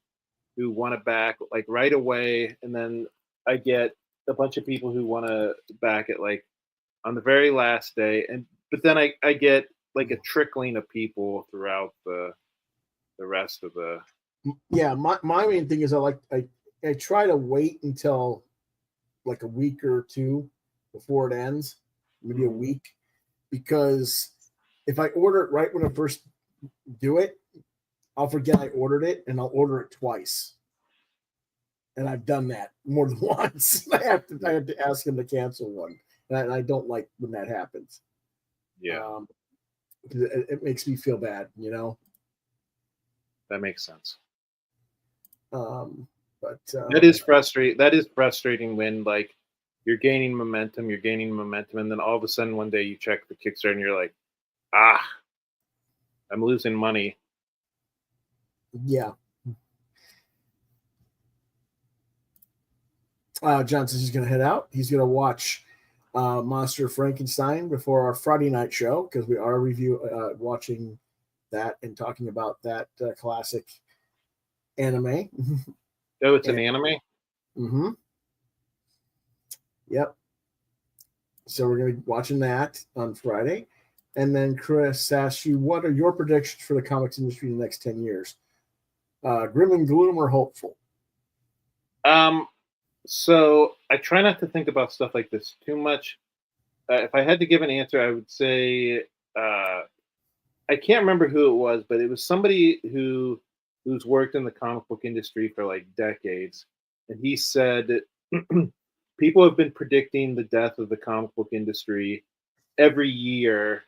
want to back like right away, and then I get a bunch of people who want to back it like on the very last day, but then I get like a trickling of people throughout the rest of the. Yeah, my main thing is I try to wait until like a week or two before it ends, maybe a week, because if I order it right when I first do it, I'll forget I ordered it and I'll order it twice. And I've done that more than once. I have to ask him to cancel one, and I don't like when that happens. Yeah, it makes me feel bad, That makes sense. But that is frustrating. That is frustrating when like you're gaining momentum, and then all of a sudden one day you check the Kickstarter and you're like, I'm losing money. Yeah. John says he's going to head out. He's going to watch Monster Frankenstein before our Friday night show, because we are watching that and talking about that classic anime. Oh, it's an anime? Mm-hmm. Yep. So we're going to be watching that on Friday. And then Chris asks you, what are your predictions for the comics industry in the next 10 years? Grim and gloom or hopeful? So I try not to think about stuff like this too much. If I had to give an answer, I would say I can't remember who it was, but it was somebody who's worked in the comic book industry for like decades, and he said people have been predicting the death of the comic book industry every year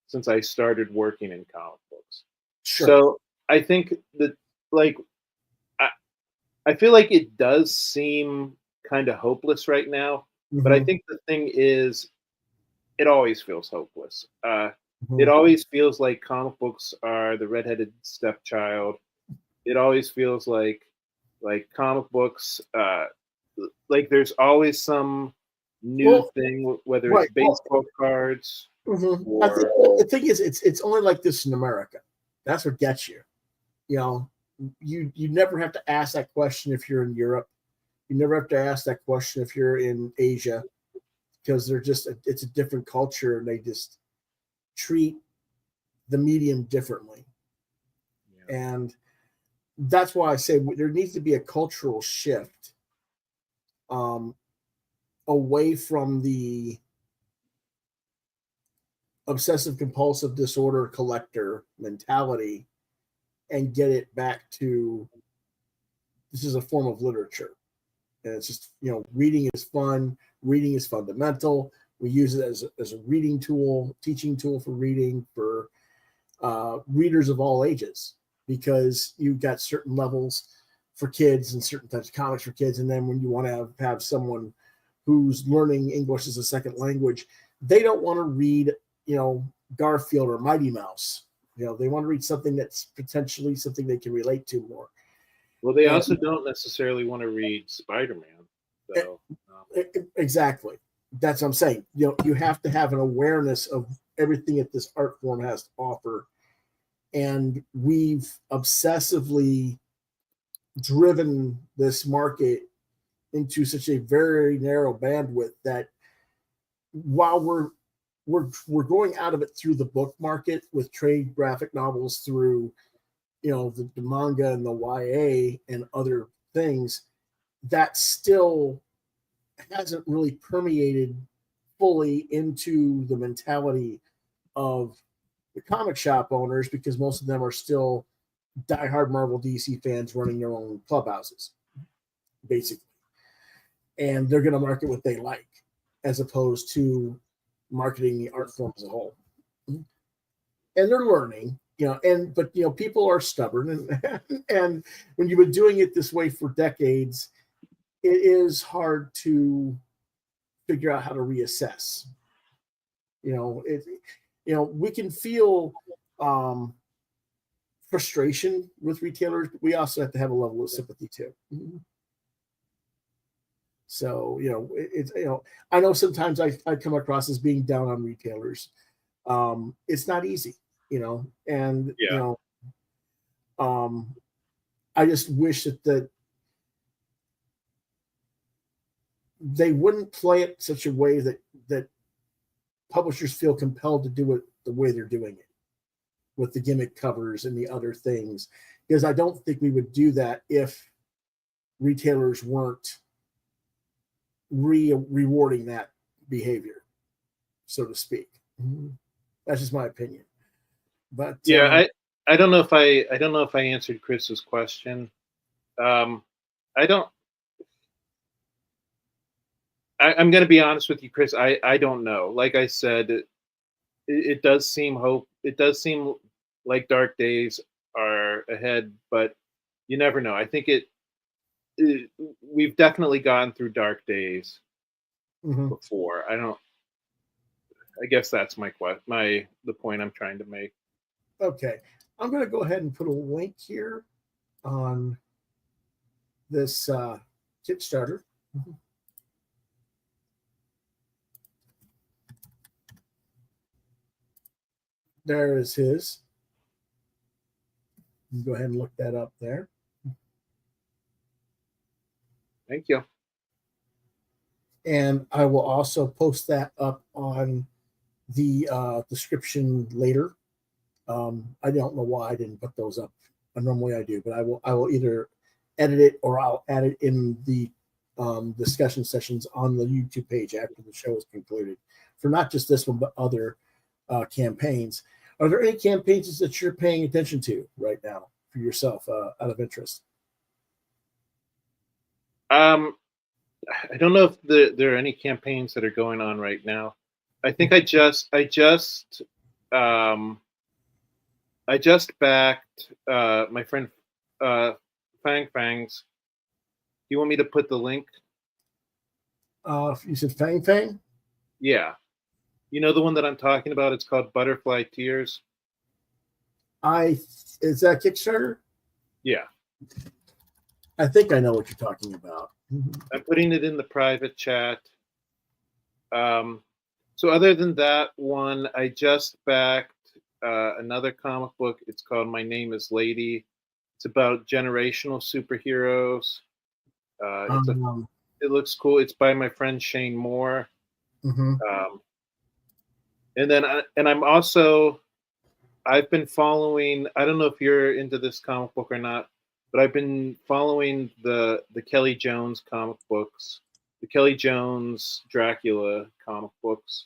since I started working in comic books. Sure. So I think that like I feel like it does seem kind of hopeless right now, But I think the thing is, it always feels hopeless. It Mhm. always feels like comic books are the redheaded stepchild. It always feels like comic books, like there's always some new Well, thing, whether it's right. Well, baseball cards I think or the thing is, it's only like this in America. That's what gets you. You know, you never have to ask that question if you're in Europe. You never have to ask that question if you're in Asia, because they're just it's a different culture, and they just treat the medium differently. And that's why I say there needs to be a cultural shift away from the obsessive compulsive disorder collector mentality and get it back to this is a form of literature. And it's just, reading is fun. Reading is fundamental. We use it as a reading tool, teaching tool for reading for readers of all ages, because you've got certain levels for kids and certain types of comics for kids. And then when you want to have someone who's learning English as a second language, they don't want to read, Garfield or Mighty Mouse. They want to read something that's potentially something they can relate to more. Well, they also don't necessarily want to read Spider-Man. So exactly. That's what I'm saying. You have to have an awareness of everything that this art form has to offer. And we've obsessively driven this market into such a very narrow bandwidth that while we're going out of it through the book market with trade graphic novels, through the manga and the YA and other things, that still hasn't really permeated fully into the mentality of the comic shop owners, because most of them are still diehard Marvel DC fans running their own clubhouses, basically. And they're going to market what they like, as opposed to marketing the art form as a whole. And they're learning, but people are stubborn, and when you've been doing it this way for decades, it is hard to figure out how to reassess. We can feel frustration with retailers, but we also have to have a level of sympathy too. So, it's, I know sometimes I come across as being down on retailers. It's not easy, and, I just wish that they wouldn't play it such a way that publishers feel compelled to do it the way they're doing it, with the gimmick covers and the other things, because I don't think we would do that if retailers weren't rewarding that behavior, so to speak. That's just my opinion. But I don't know if I answered Chris's question. I'm going to be honest with you, Chris. I don't know. Like I said, it does seem like dark days are ahead, but you never know. I think we've definitely gone through dark days before. I guess that's the point I'm trying to make. Okay, I'm going to go ahead and put a link here on this Kickstarter. There is his. You can go ahead and look that up there. Thank you. And I will also post that up on the description later. I don't know why I didn't put those up. Normally I do, but I will either edit it or I'll add it in the discussion sessions on the YouTube page after the show is concluded, for not just this one but other campaigns. Are there any campaigns that you're paying attention to right now for yourself, out of interest? I don't know if there are any campaigns that are going on right now. I think I just backed my friend Fangs. Do you want me to put the link? You said Fang Fang? Yeah. You know the one that I'm talking about? It's called Butterfly Tears. Is that Kickstarter? Yeah. I think I know what you're talking about. I'm putting it in the private chat. So other than that one, I just backed another comic book. It's called My Name is Lady. It's about generational superheroes. It looks cool. It's by my friend Shane Moore. And then I've been following, I don't know if you're into this comic book or not, but I've been following the Kelly Jones comic books, the Kelly Jones Dracula comic books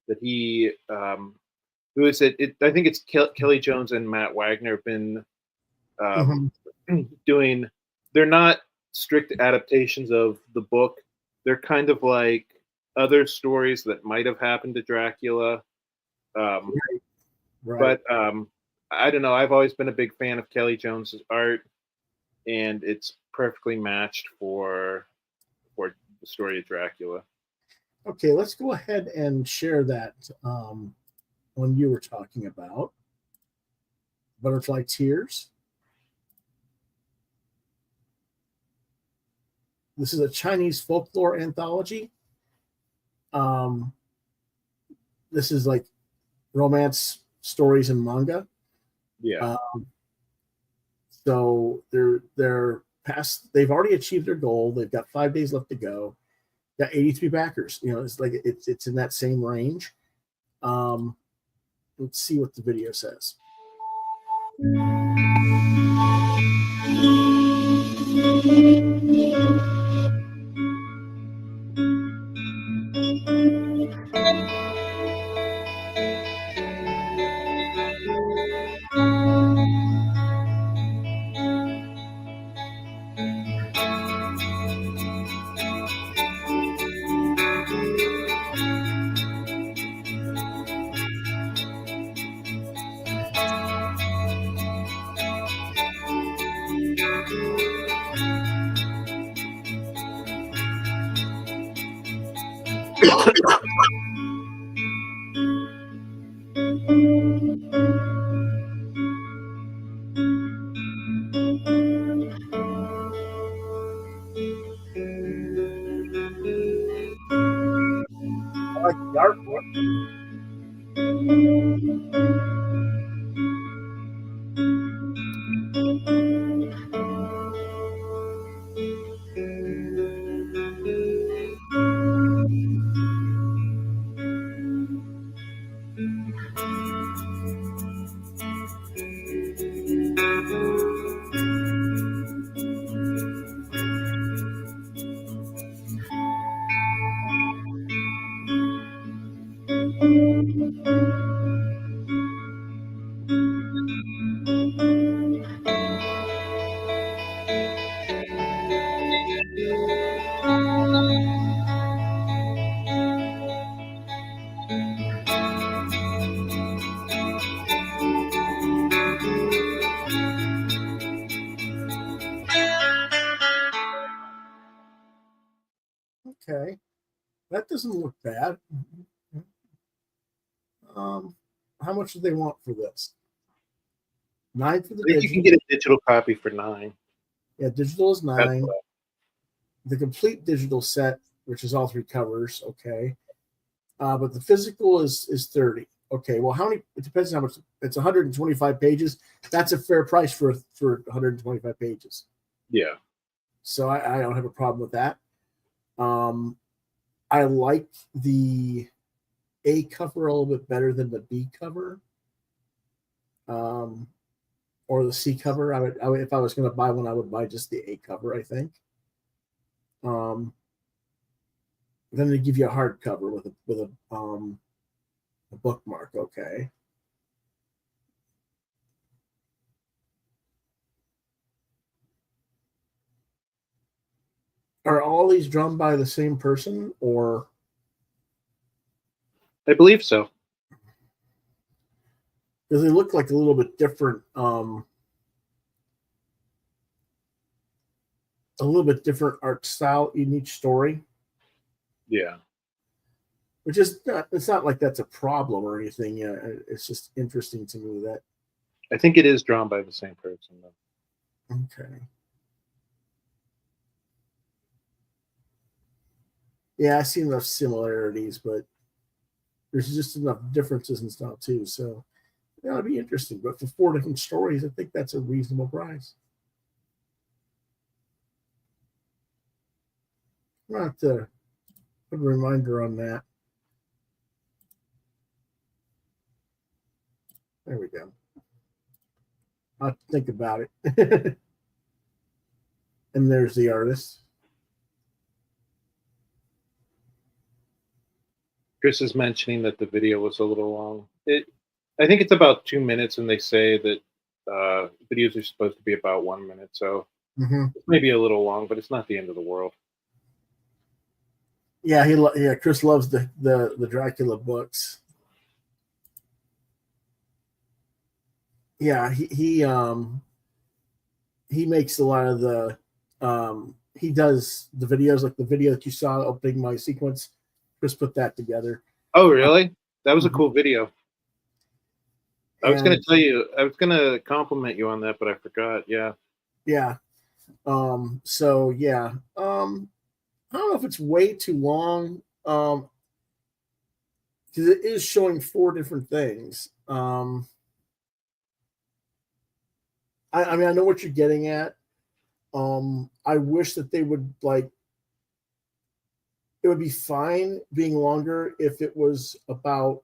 that he, who is it? I think it's Kelly Jones and Matt Wagner have been doing, they're not strict adaptations of the book. They're kind of like other stories that might have happened to Dracula. But I don't know. I've always been a big fan of Kelly Jones's art, and it's perfectly matched for the story of Dracula. Okay, let's go ahead and share that one you were talking about, Butterfly Tears. This is a Chinese folklore anthology. This is like romance stories and manga. Yeah. So they're past. They've already achieved their goal. They've got 5 days left to go. Got 83 backers. You know, it's like it's in that same range. Let's see what the video says. I like the artwork. Okay, that doesn't look bad. How much do they want for this? 9 for the digital. You can get a digital copy for $9. Yeah, digital is 9. The complete digital set, which is all 3 covers, okay. But the physical is 30. Okay, well, how many? It depends on how much. It's 125 pages. That's a fair price for 125 pages. Yeah. So I don't have a problem with that. I like the A cover a little bit better than the B cover, or the C cover. I would if I was going to buy one, I would buy just the A cover, I think. Then they give you a hardcover with a bookmark. Okay. Are all these drawn by the same person, or? I believe so. Because they look like a little bit different. A little bit different art style in each story. Yeah. Which is not, it's not like that's a problem or anything. Yeah, it's just interesting to me that. I think it is drawn by the same person, though. Okay. Yeah, I see enough similarities, but there's just enough differences and stuff too. So that'll be interesting. But for 4 different stories, I think that's a reasonable price. I'm gonna have to put a reminder on that. There we go. I'll have to think about it. And there's the artist. Chris is mentioning that the video was a little long. I think it's about 2 minutes, and they say that videos are supposed to be about 1 minute, so it's maybe a little long, but it's not the end of the world. Yeah, Chris loves the Dracula books. Yeah, he makes a lot of the he does the videos, like the video that you saw opening my sequence. Chris put that together. Oh, really? That was a cool video. I was going to tell you, I was going to compliment you on that, but I forgot. Yeah. Yeah. So yeah. I don't know if it's way too long. Because it is showing 4 different things. I mean, I know what you're getting at. I wish that they would it would be fine being longer if it was about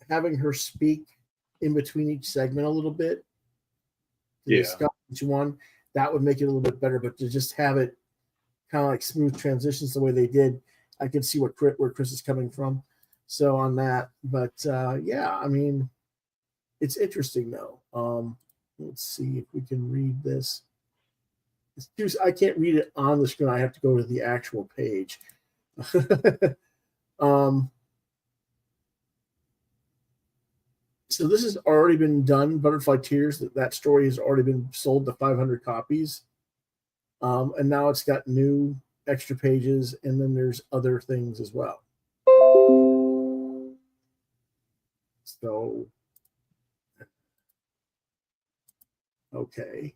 having her speak in between each segment a little bit to discuss each one. That would make it a little bit better, but to just have it kind of like smooth transitions the way they did, I can see where Chris is coming from. So on that, but yeah, I mean, it's interesting though. Let's see if we can read this. I can't read it on the screen. I have to go to the actual page. So this has already been done. Butterfly Tears. That story has already been sold to 500 copies, and now it's got new extra pages, and then there's other things as well. So, okay.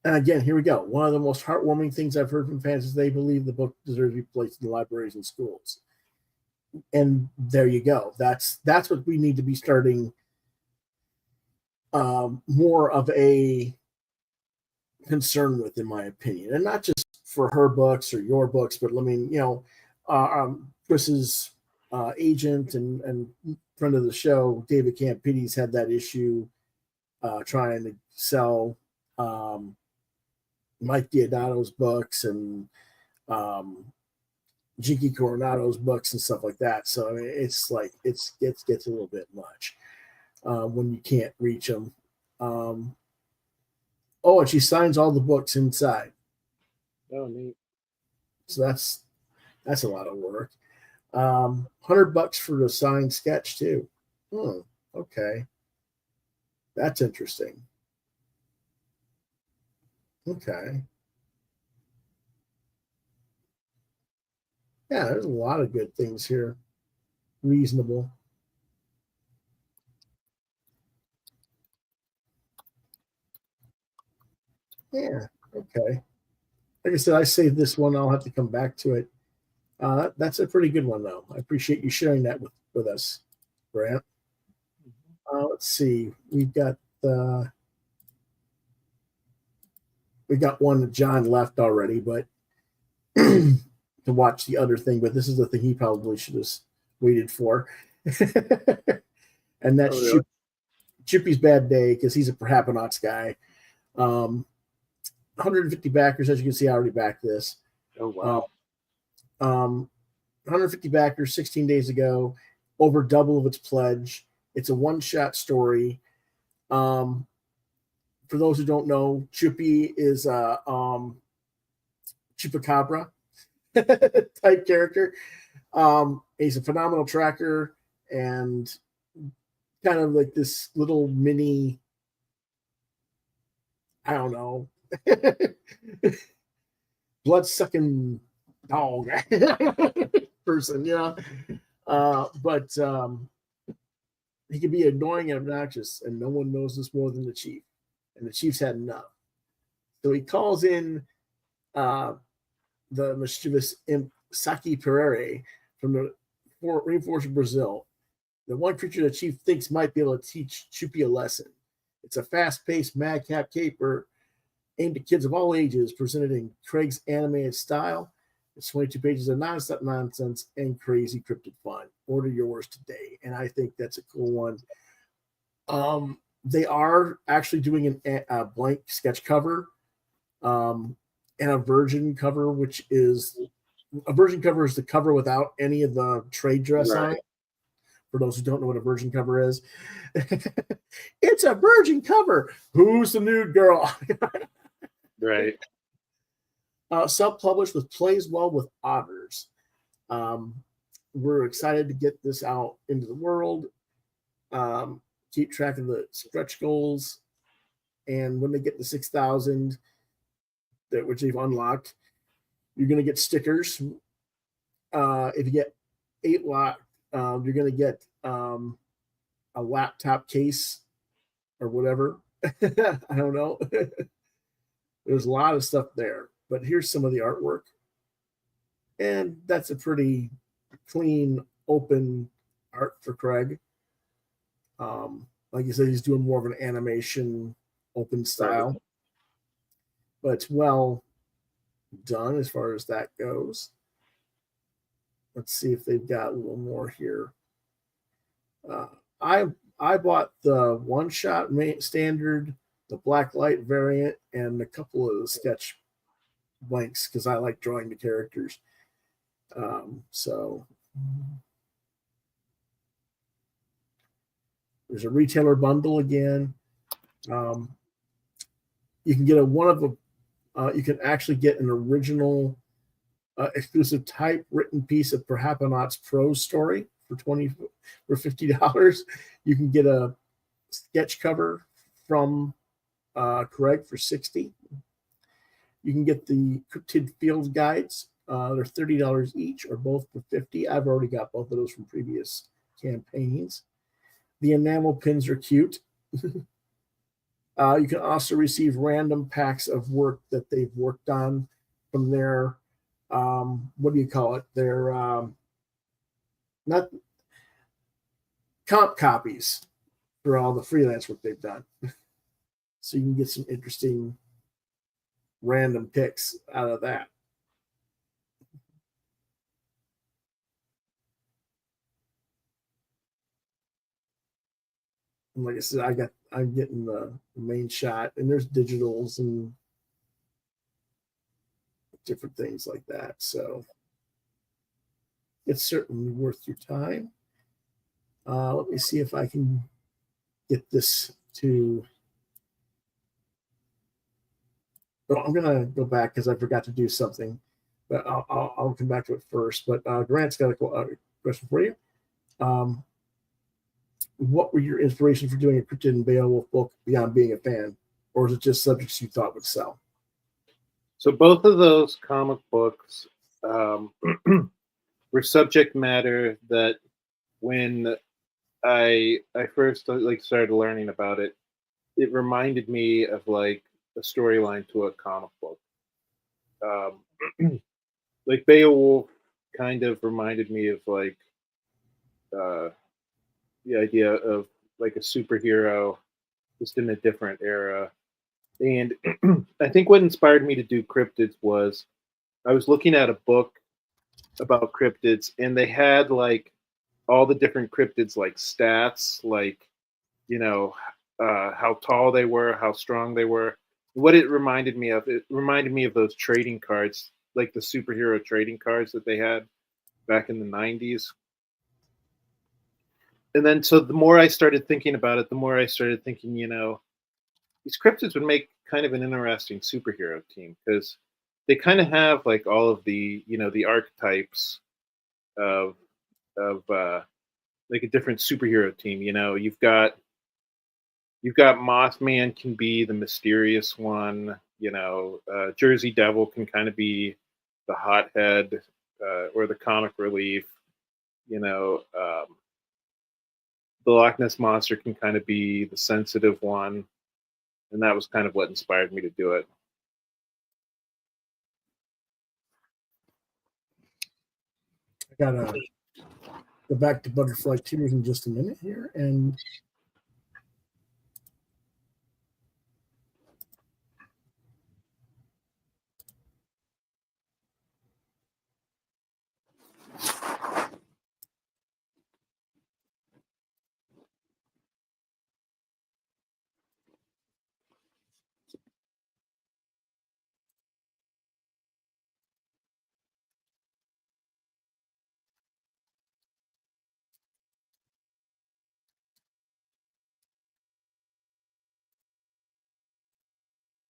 And again, here we go. One of the most heartwarming things I've heard from fans is they believe the book deserves to be placed in libraries and schools. And there you go. That's what we need to be starting more of a concern with, in my opinion. And not just for her books or your books, but I mean, Chris's agent and friend of the show, David Campides, had that issue trying to sell Mike Diodato's books and Jinky Coronado's books and stuff like that. So I mean, it's like it gets a little bit much when you can't reach them. Oh, and she signs all the books inside. Oh, neat. So that's a lot of work. $100 for the signed sketch too. Okay, that's interesting. Okay. Yeah, there's a lot of good things here. Reasonable. Yeah, okay. Like I said, I saved this one. I'll have to come back to it. That's a pretty good one, though. I appreciate you sharing that with us, Grant. Let's see. We've got one that John left already, but to watch the other thing. But this is the thing he probably should have waited for, and that's Chippy's Bad Day, because he's a Perhaponauts guy. 150 backers, as you can see. I already backed this. Oh wow. 150 backers 16 days ago, over double of its pledge. It's a one-shot story. For those who don't know, Chippy is a Chupacabra type character. He's a phenomenal tracker and kind of like this little mini, I don't know, blood-sucking dog person, but he can be annoying and obnoxious, and no one knows this more than the chief. And the chief's had enough. So he calls in the mischievous imp Saki Perere from the rainforest of Brazil. The one creature the chief thinks might be able to teach Chupi a lesson. It's a fast-paced madcap caper aimed at kids of all ages, presented in Craig's animated style. It's 22 pages of nonstop nonsense and crazy cryptid fun. Order yours today, and I think that's a cool one. They are actually doing a blank sketch cover and a virgin cover, which is a virgin cover is the cover without any of the trade dress on it. For those who don't know what a virgin cover is, it's a virgin cover. Who's the nude girl? Right. Self-published with Plays Well with Otters. We're excited to get this out into the world. Keep track of the stretch goals, and when they get to 6,000, which they've unlocked, you're going to get stickers. If you get 8 locked, you're going to get a laptop case or whatever. I don't know. There's a lot of stuff there, but here's some of the artwork, and that's a pretty clean, open art for Craig. Like you said, he's doing more of an animation, open style, but it's well done as far as that goes. Let's see if they've got a little more here. I bought the one-shot standard, the black light variant, and a couple of the sketch blanks because I like drawing the characters. So there's a retailer bundle again. You can get you can actually get an original exclusive typewritten piece of Perhapanauts prose story for $50. You can get a sketch cover from Craig for $60. You can get the cryptid field guides. They're $30 each, or both for $50. I've already got both of those from previous campaigns. The enamel pins are cute. You can also receive random packs of work that they've worked on from their, what do you call it? Their, not comp copies for all the freelance work they've done. So you can get some interesting random picks out of that. And like I said, I'm getting the main shot, and there's digitals and different things like that. So it's certainly worth your time. Let me see if I can get this to. Oh, I'm gonna go back because I forgot to do something, but I'll come back to it first. But Grant's got a question for you. What were your inspirations for doing a Cryptid and Beowulf book beyond being a fan, or is it just subjects you thought would sell? So both of those comic books were subject matter that when I first started learning about it, it reminded me of like a storyline to a comic book. Like Beowulf kind of reminded me of like the idea of like a superhero just in a different era. And I think what inspired me to do cryptids was I was looking at a book about cryptids, and they had like all the different cryptids like stats, like, you know, how tall they were, how strong they were. What it reminded me of those trading cards, like the superhero trading cards that they had back in the 90s. And then so the more I started thinking about it, the more I started thinking, you know, these cryptids would make kind of an interesting superhero team because they kind of have like all of the, you know, the archetypes of like a different superhero team. You know, you've got Mothman can be the mysterious one. Jersey Devil can kind of be the hothead or the comic relief. The Loch Ness Monster can kind of be the sensitive one. And that was kind of what inspired me to do it. I gotta go back to Butterfly Tears in just a minute here. And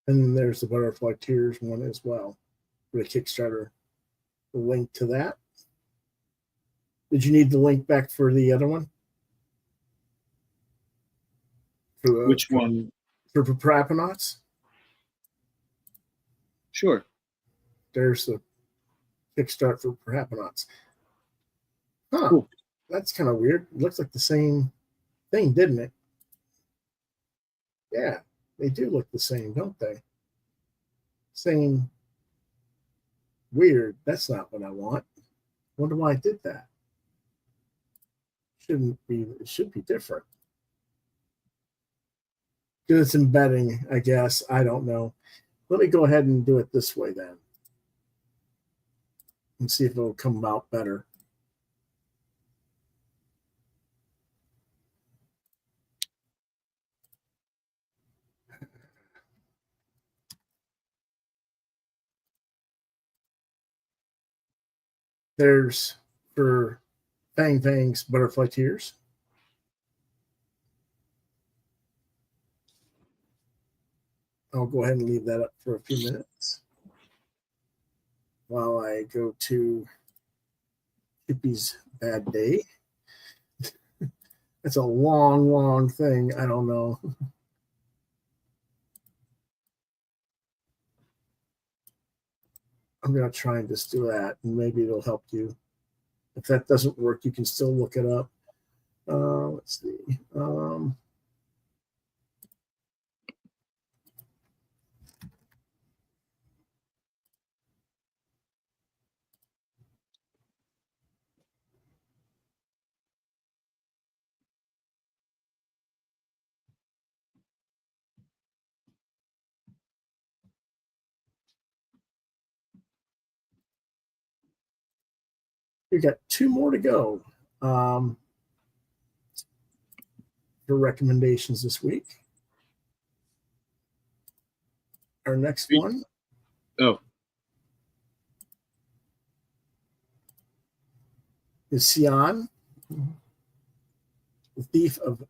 then there's the Butterfly Tears one as well for the Kickstarter. The link to that. Did you need the link back for the other one? Which one? For Paraponauts? Sure. There's the Kickstart for Paraponauts. Huh. Cool. That's kind of weird. It looks like the same thing, didn't it? Yeah, they do look the same, don't they? Same. Weird. That's not what I want. Wonder why I did that. Shouldn't be. It should be different. Because it's embedding, I guess. I don't know. Let me go ahead and do it this way then. And see if it'll come out better. There's for Fang Fang's Butterfly Tears. I'll go ahead and leave that up for a few minutes while I go to Hippie's Bad Day. It's a long, long thing. I don't know. I'm going to try and just do that, and maybe it'll help you. If that doesn't work, you can still look it up. Let's see. We've got 2 more to go for recommendations this week. Our next one. Oh. Is Sion, the Thief of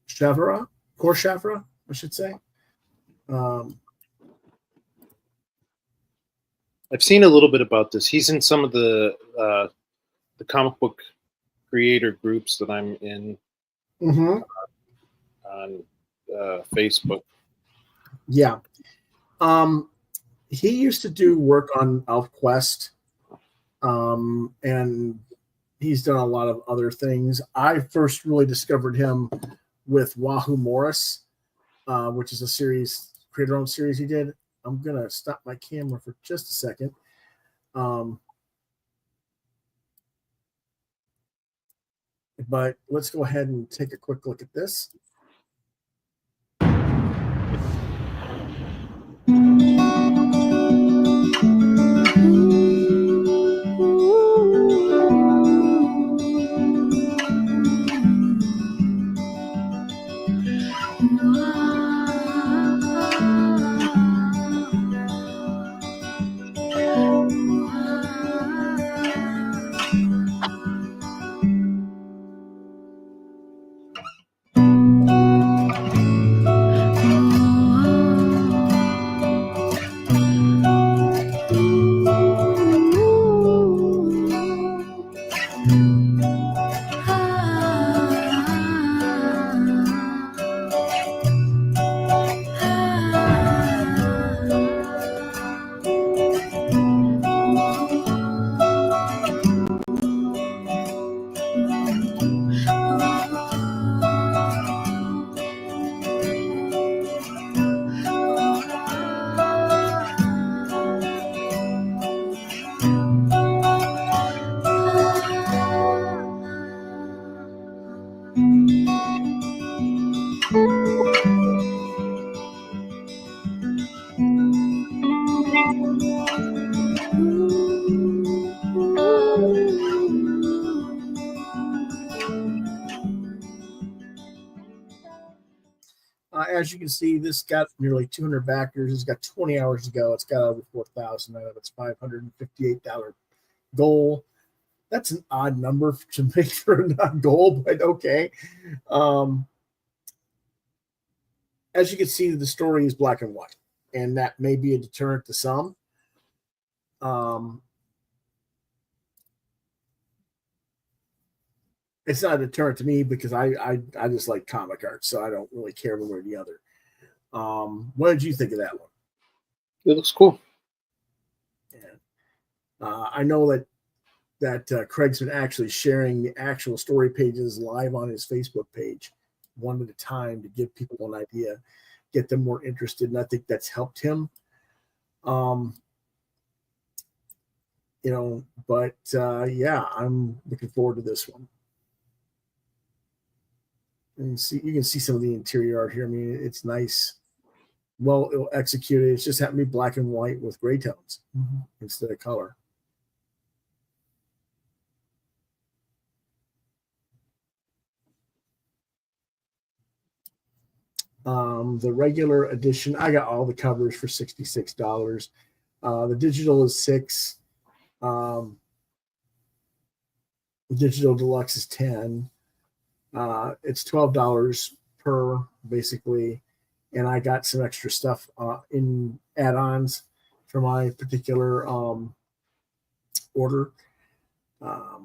Shavra, Korshavra, I should say. I've seen a little bit about this. He's in some of the comic book creator groups that I'm in on Facebook. Yeah. He used to do work on ElfQuest, and he's done a lot of other things. I first really discovered him with Wahoo Morris, which is a series, creator-owned series he did. I'm going to stop my camera for just a second. But let's go ahead and take a quick look at this. as you can see, this got nearly 200 backers. It's got 20 hours to go. It's got over 4,000 out of its $558 goal. That's an odd number to make for a goal, but okay. As you can see, the story is black and white, and that may be a deterrent to some. It's not a deterrent to me because I just like comic art, so I don't really care one way or the other. What did you think of that one? It looks cool. Yeah. I know that Craig's been actually sharing the actual story pages live on his Facebook page, one at a time, to give people an idea, get them more interested, and I think that's helped him. But yeah, I'm looking forward to this one. And you can see some of the interior art here. I mean, it's nice, well executed. It's just happened to be black and white with gray tones instead of color. The regular edition, I got all the covers for $66. The digital is $6. The digital deluxe is $10. It's $12 per, basically, and I got some extra stuff in add-ons for my particular order. I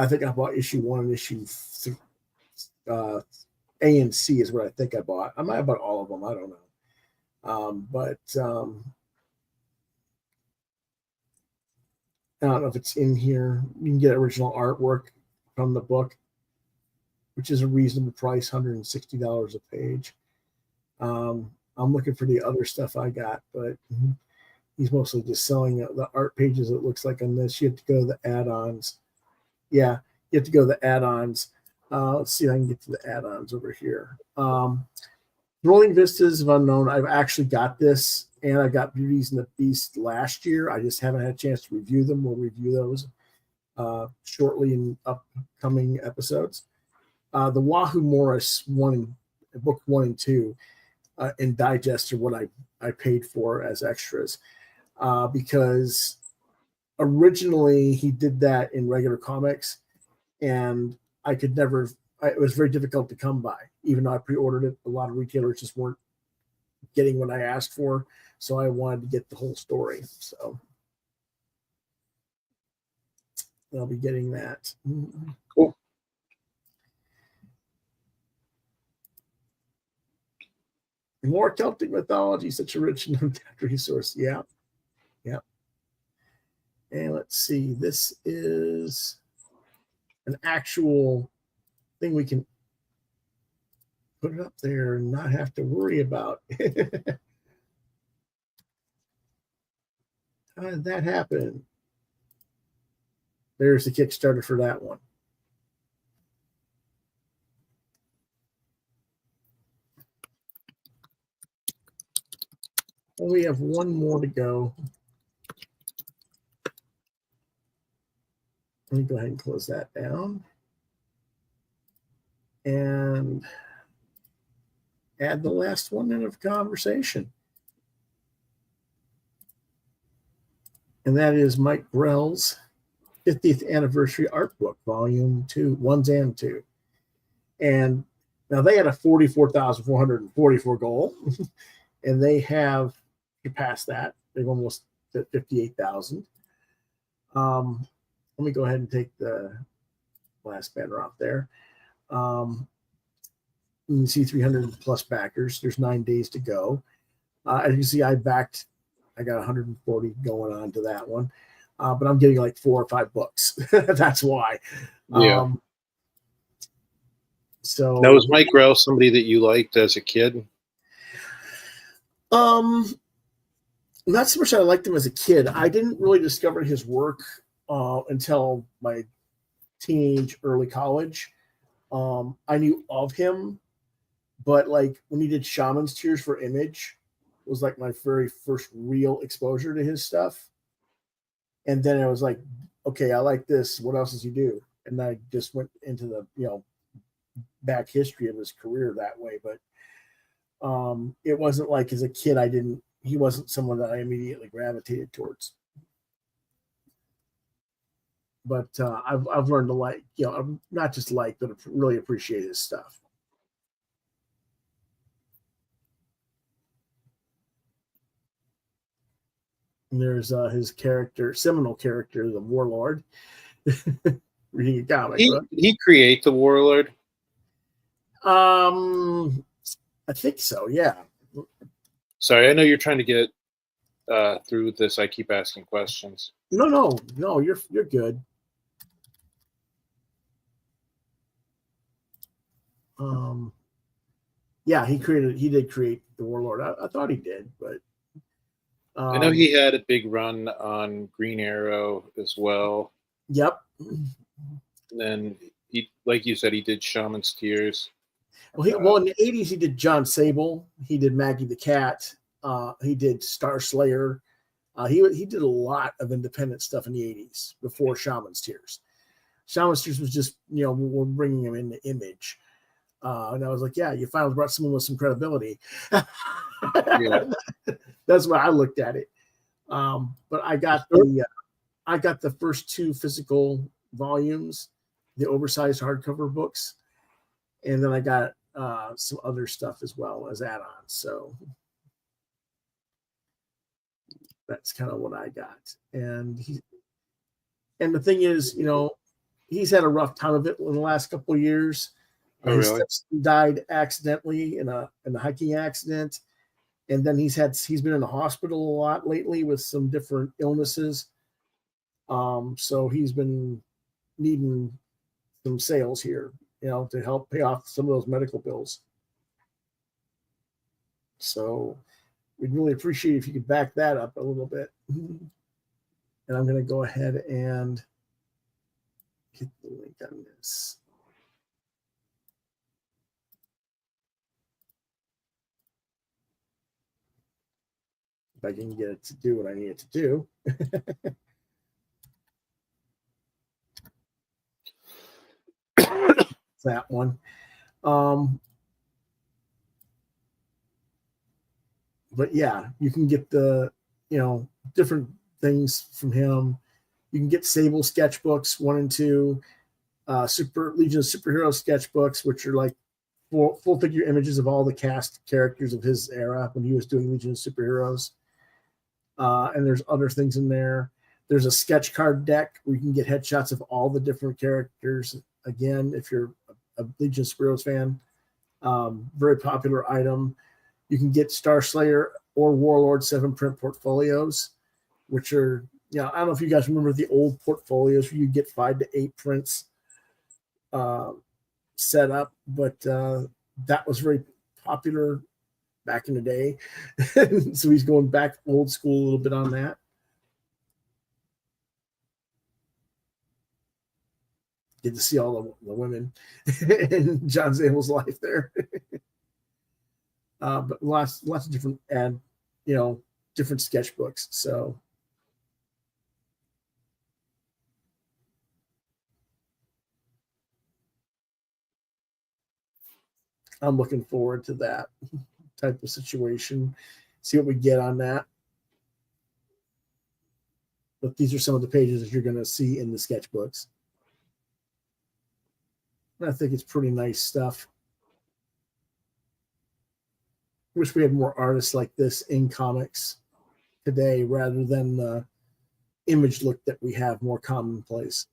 think I bought issue 1 and issue A and C is what I think I bought. I might have bought all of them. I don't know. But I don't know if it's in here. You can get original artwork from the book, which is a reasonable price, $160 a page. I'm looking for the other stuff I got, but he's mostly just selling the art pages, it looks like, on this. You have to go to the add-ons. Yeah, you have to go to the add-ons. Let's see if I can get to the add-ons over here. Rolling Vistas of Unknown. I've actually got this, and I got Beauties and the Beast last year. I just haven't had a chance to review them. We'll review those shortly in upcoming episodes. The Wahoo Morris book 1 and 2 in digest are what I paid for as extras, because originally he did that in regular comics, and I could never. It was very difficult to come by, even though I pre-ordered it. A lot of retailers just weren't getting what I asked for, so I wanted to get the whole story. So I'll be getting that. Cool. More Celtic mythology, such a rich and untapped resource. Yeah. Yeah. And let's see. This is an actual thing we can put it up there and not have to worry about. How did that happen? There's the Kickstarter for that one. Well, we have one more to go. Let me go ahead and close that down and add the last one in of conversation. And that is Mike Grell's 50th Anniversary Art Book, Volume 2, 1 and 2. And now they had a 44,444 goal, and they have surpassed that. They've almost hit 58,000. Let me go ahead and take the last banner off there. You can see 300 plus backers. There's 9 days to go. As you can see, I got 140 going on to that one. But I'm getting like 4 or 5 books. That's why. Yeah. So now, was Mike Grell somebody that you liked as a kid? Not so much that I liked him as a kid. I didn't really discover his work until my teenage, early college. I knew of him, but like when he did Shaman's Tears for Image was like my very first real exposure to his stuff. And then I was like, okay, I like this. What else does he do? And I just went into the, back history of his career that way, but it wasn't like as a kid he wasn't someone that I immediately gravitated towards. But I've learned to like, not just like, but really appreciate his stuff. And there's his character, seminal character, the Warlord. Reading a comic book. He create the Warlord? I think so, yeah. Sorry, I know you're trying to get through this. I keep asking questions. No, you're good. Yeah, he did create the Warlord. I thought he did, but I know he had a big run on Green Arrow as well. Yep. And then he, like you said, he did Shaman's Tears. Well, in the 80s, he did John Sable. He did Maggie the Cat. He did Star Slayer. He did a lot of independent stuff in the 80s before Shaman's Tears. Shaman's Tears was just, we're bringing him into Image. And I was like, yeah, you finally brought someone with some credibility. Yeah. That's why I looked at it. But I got the first 2 physical volumes, the oversized hardcover books. And then I got some other stuff as well as add-ons. So that's kind of what I got. And the thing is, he's had a rough time of it in the last couple of years. Oh, his really? stepson died accidentally in a hiking accident. And then he's been in the hospital a lot lately with some different illnesses. So he's been needing some sales here, to help pay off some of those medical bills. So we'd really appreciate if you could back that up a little bit. And I'm going to go ahead and hit the link on this. If I can get it to do what I need it to do. That one. But yeah, you can get the, different things from him. You can get Sable sketchbooks 1 and 2, Legion of Superhero sketchbooks, which are like full figure images of all the cast characters of his era when he was doing Legion of Superheroes. And there's other things in there. There's a sketch card deck where you can get headshots of all the different characters. Again, if you're a Legion of Superheroes fan, very popular item. You can get Star Slayer or Warlord 7-print portfolios, which are, I don't know if you guys remember the old portfolios where you get 5 to 8 prints set up, but that was very popular back in the day. So he's going back old school a little bit on that. Get to see all the women in John Zabel's life there. But lots of different different sketchbooks. So I'm looking forward to that type of situation. See what we get on that. But these are some of the pages that you're going to see in the sketchbooks. I think it's pretty nice stuff. Wish we had more artists like this in comics today rather than the Image look that we have more commonplace.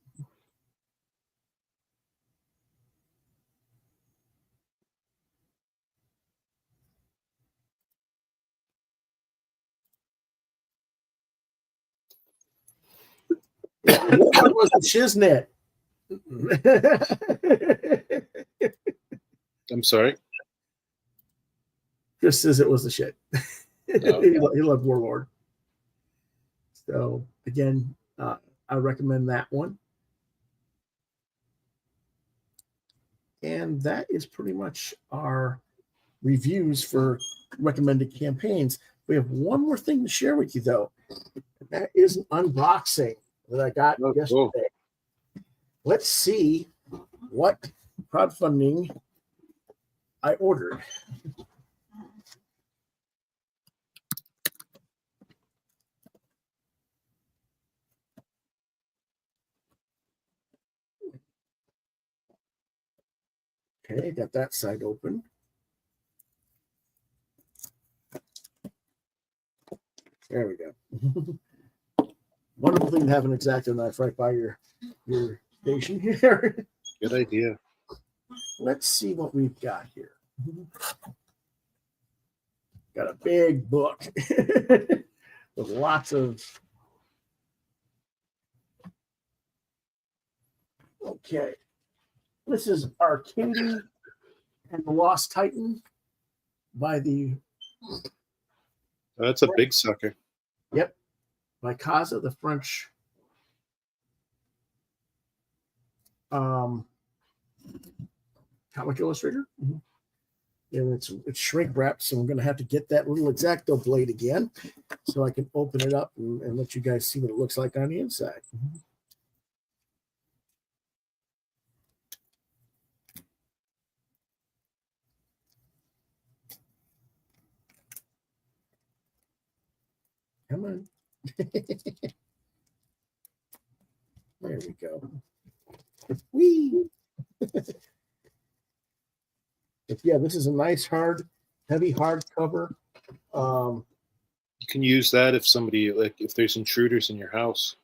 What was the shiznit? I'm sorry? Chris says it was the shit. Oh. He loved Warlord. So again, I recommend that one. And that is pretty much our reviews for recommended campaigns. We have one more thing to share with you, though. And that is an unboxing that I got yesterday. Cool. Let's see what crowdfunding I ordered. Okay, got that side open. There we go. Wonderful thing to have an X-Acto knife right by your station here. Good idea. Let's see what we've got here. Got a big book with lots of. Okay, this is ARKADI and the Lost Titan by the. That's a big sucker. Yep, by Caza, the French comic illustrator. And it's shrink wrapped, so I'm going to have to get that little X-Acto blade again so I can open it up and let you guys see what it looks like on the inside. Come on. There we go. Whee! But yeah, this is a nice heavy hardcover. You can use that if somebody, like, if there's intruders in your house.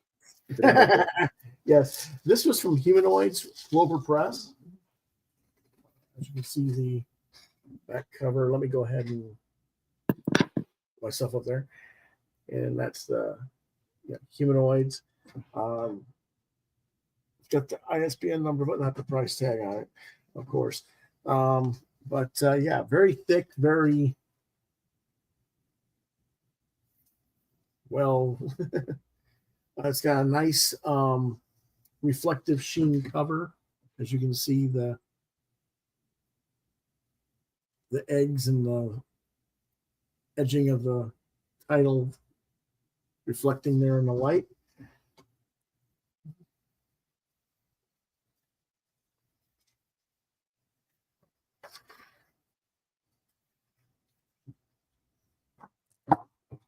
Yes, this was from Humanoids, Clover Press. As you can see, the back cover. Let me go ahead and put myself up there. And that's the Humanoids. It's got the ISBN number, but not the price tag on it, of course. But yeah, very thick, very well. It's got a nice reflective sheen cover, as you can see the eggs and the edging of the title reflecting there in the light.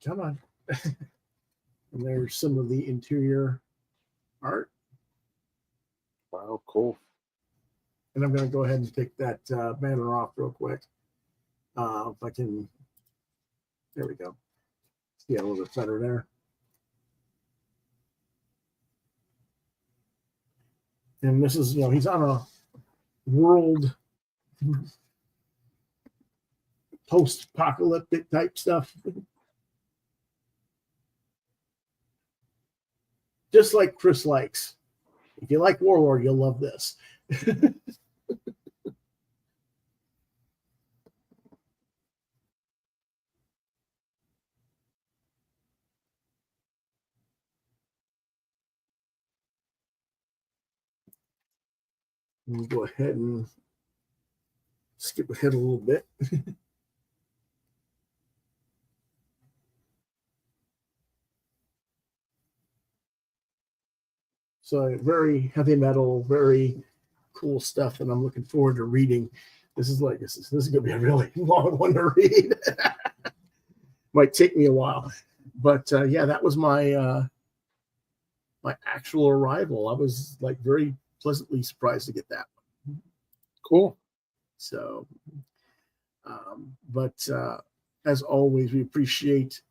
Come on. And there's some of the interior art. Wow, cool. And I'm going to go ahead and take that banner off real quick. If I can. There we go. See a little bit better there. And this is, he's on a world post-apocalyptic type stuff. Just like Chris likes. If you like Warlord, you'll love this. We'll go ahead and skip ahead a little bit. So very heavy metal, very cool stuff, and I'm looking forward to reading. This is going to be a really long one to read. Might take me a while, but yeah, that was my my actual arrival. I was like very pleasantly surprised to get that one. Cool. So, but as always, we appreciate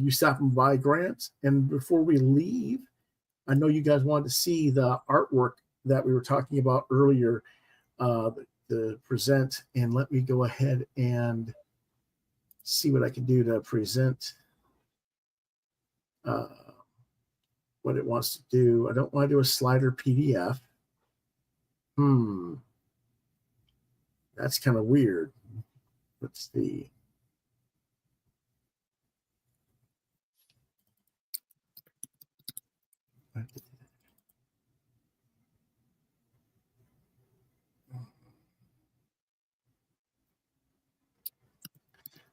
you stopping by, Grant. And before we leave, I know you guys wanted to see the artwork that we were talking about earlier, the present, and let me go ahead and see what I can do to present what it wants to do. I don't want to do a slider PDF. That's kind of weird. Let's see.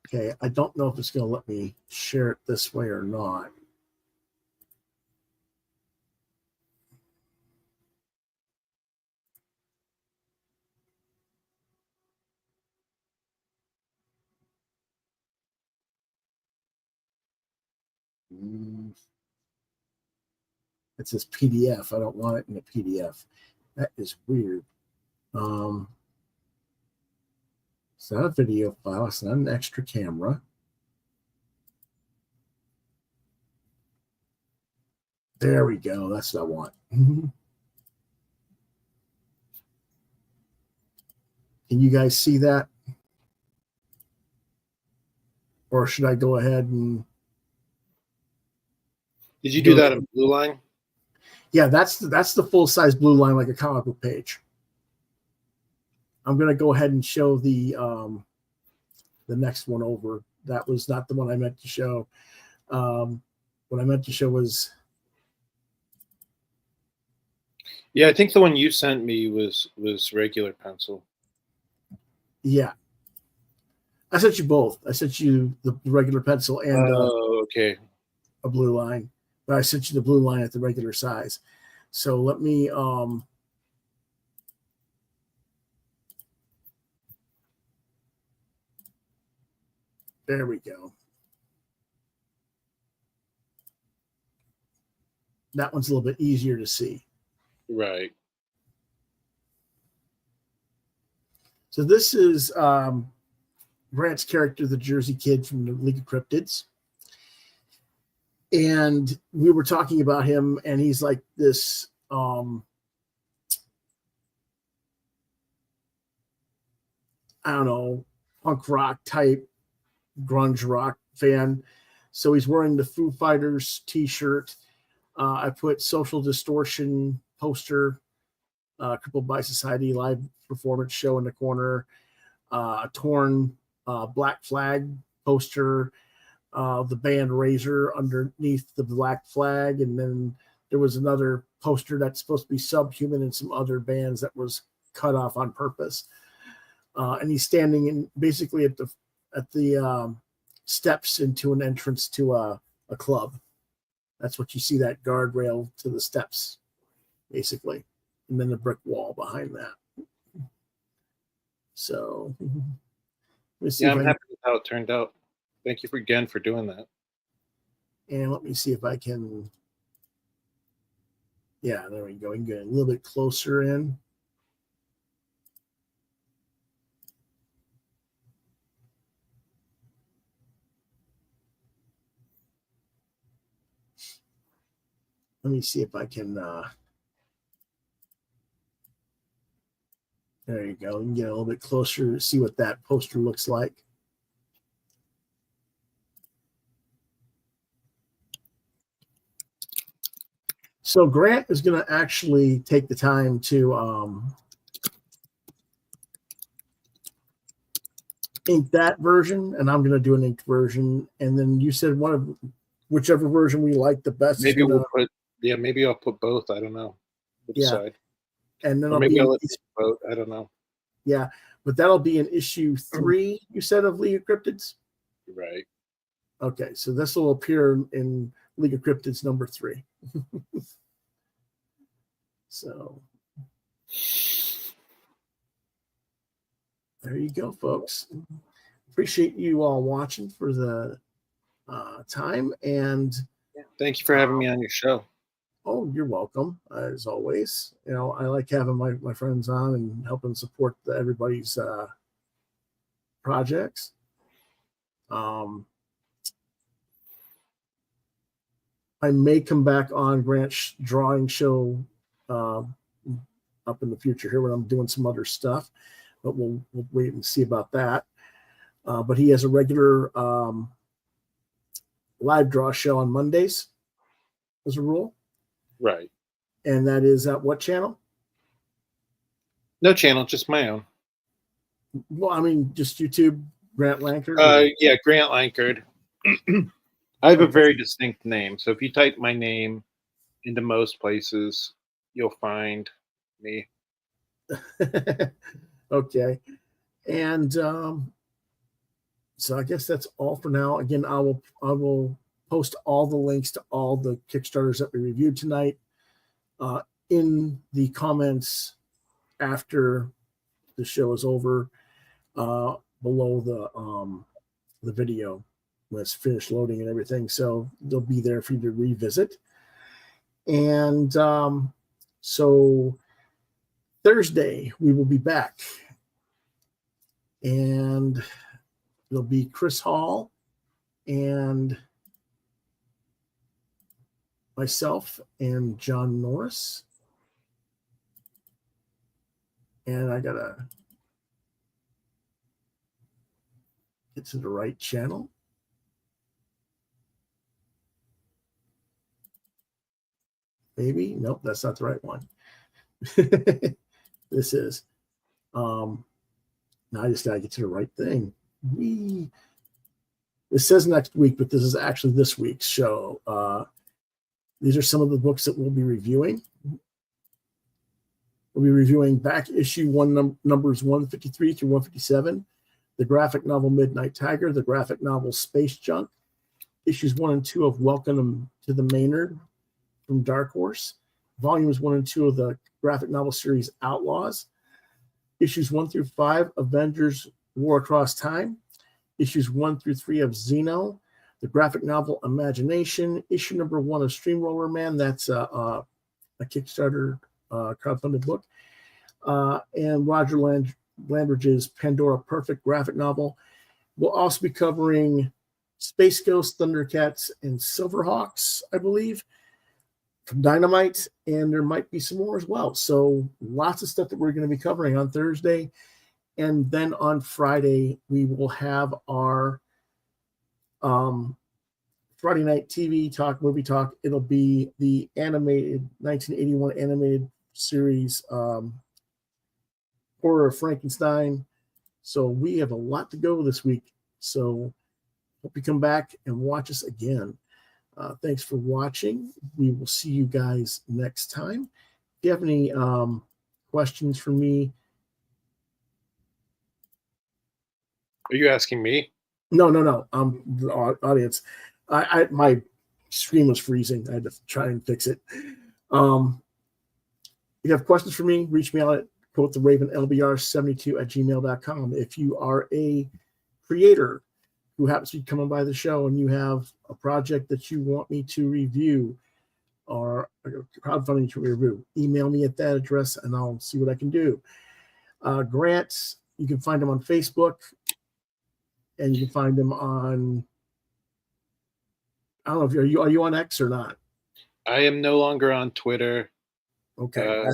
Okay, I don't know if it's going to let me share it this way or not. It says PDF. I don't want it in a PDF. That is weird. It's not a video file. It's not an extra camera. There we go. That's what I want. Can you guys see that? Or should I go ahead and... Did you do that in Blue Line? Yeah, that's the full-size Blue Line, like a comic book page. I'm going to go ahead and show the next one over. That was not the one I meant to show. What I meant to show was... Yeah, I think the one you sent me was regular pencil. Yeah. I sent you both. I sent you the regular pencil and okay, a Blue Line. But I sent you the Blue Line at the regular size. So let me there we go. That one's a little bit easier to see. Right. So this is Grant's character, the Jersey Kid from the League of Cryptids. And we were talking about him, and he's like this I don't know, punk rock type, grunge rock fan. So he's wearing the Foo Fighters t-shirt. I put Social Distortion poster, Crippled by Society live performance show in the corner, a torn Black Flag poster, the band Razor underneath the Black Flag, and then there was another poster that's supposed to be Subhuman and some other bands that was cut off on purpose. And he's standing in basically at the steps into an entrance to a club. That's what you see, that guardrail to the steps, basically, and then the brick wall behind that. So, yeah, I'm happy with how it turned out. Thank you again for doing that. And let me see if I can. Yeah, there we go. We can get a little bit closer in. Let me see if I can. There you go. You can get a little bit closer to see what that poster looks like. So Grant is going to actually take the time to ink that version, and I'm going to do an inked version. And then you said whichever version we like the best. Maybe maybe I'll put both. I don't know. We'll decide. And then maybe I'll both. I don't know. Yeah, but that'll be in issue 3, you said, of League of Cryptids? Right. Okay, so this will appear in League of Cryptids number 3. So there you go, folks. Appreciate you all watching for the time, and thank you for having me on your show. Oh, you're welcome. As always, I like having my friends on and helping support everybody's projects. I may come back on Grant's drawing show up in the future here when I'm doing some other stuff, but we'll wait and see about that. But he has a regular live draw show on Mondays as a rule. Right. And that is at what channel? No channel, just my own. Well, I mean, just YouTube, Grant Lankard? Yeah, Grant Lankard. I have a very distinct name. So if you type my name into most places, you'll find me. Okay. And so I guess that's all for now. Again, I will post all the links to all the Kickstarters that we reviewed tonight in the comments after the show is over below the video. when it's finished loading and everything. So they'll be there for you to revisit. And so Thursday, we will be back. And it'll be Chris Hall and myself and John Norris. And I gotta get to the right channel. Maybe. Nope, that's not the right one. This is. Now I just gotta get to the right thing. It says next week, but this is actually this week's show. These are some of the books that we'll be reviewing. We'll be reviewing back issue numbers 153 through 157, the graphic novel Midnight Tiger, the graphic novel Space Junk, issues 1 and 2 of Welcome to the Maynard from Dark Horse, volumes 1 and 2 of the graphic novel series Outlaws, issues 1 through 5, Avengers War Across Time, issues 1 through 3 of Xeno, the graphic novel Imagination, issue number 1 of Streamroller Man, that's a Kickstarter crowdfunded book, and Roger Landridge's Pandora Perfect graphic novel. We'll also be covering Space Ghost, Thundercats, and Silverhawks, I believe, from Dynamite, and there might be some more as well. So lots of stuff that we're going to be covering on Thursday. And then on Friday, we will have our Friday night TV talk, movie talk. It'll be the animated 1981 animated series Horror of Frankenstein. So we have a lot to go this week. So hope you come back and watch us again. Thanks for watching. We will see you guys next time. If you have any questions for me. Are you asking me? No. The audience. My screen was freezing. I had to try and fix it. If you have questions for me, reach me out at quotheravenlbr72@gmail.com. If you are a creator who happens to be coming by the show and you have a project that you want me to review or crowdfunding to review, email me at that address and I'll see what I can do. Grant, you can find him on Facebook and you can find him on, I don't know if are you on X or not? I am no longer on Twitter. Okay.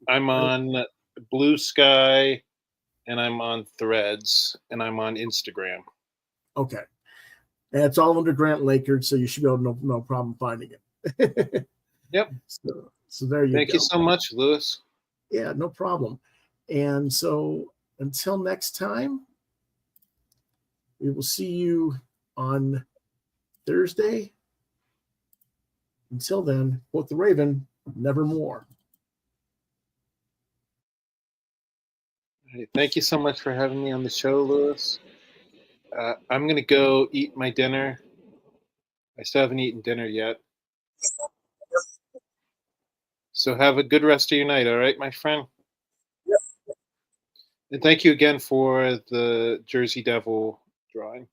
I'm on Blue Sky and I'm on Threads and I'm on Instagram. Okay. And it's all under Grant Lankard, so you should be able to no problem finding it. Yep. So there you go. Thank you so much, Lewis. Yeah, no problem. And so until next time, we will see you on Thursday. Until then, quote the Raven, nevermore. Hey, thank you so much for having me on the show, Lewis. I'm going to go eat my dinner. I still haven't eaten dinner yet. So have a good rest of your night, all right, my friend? Yep. And thank you again for the Jersey Devil drawing.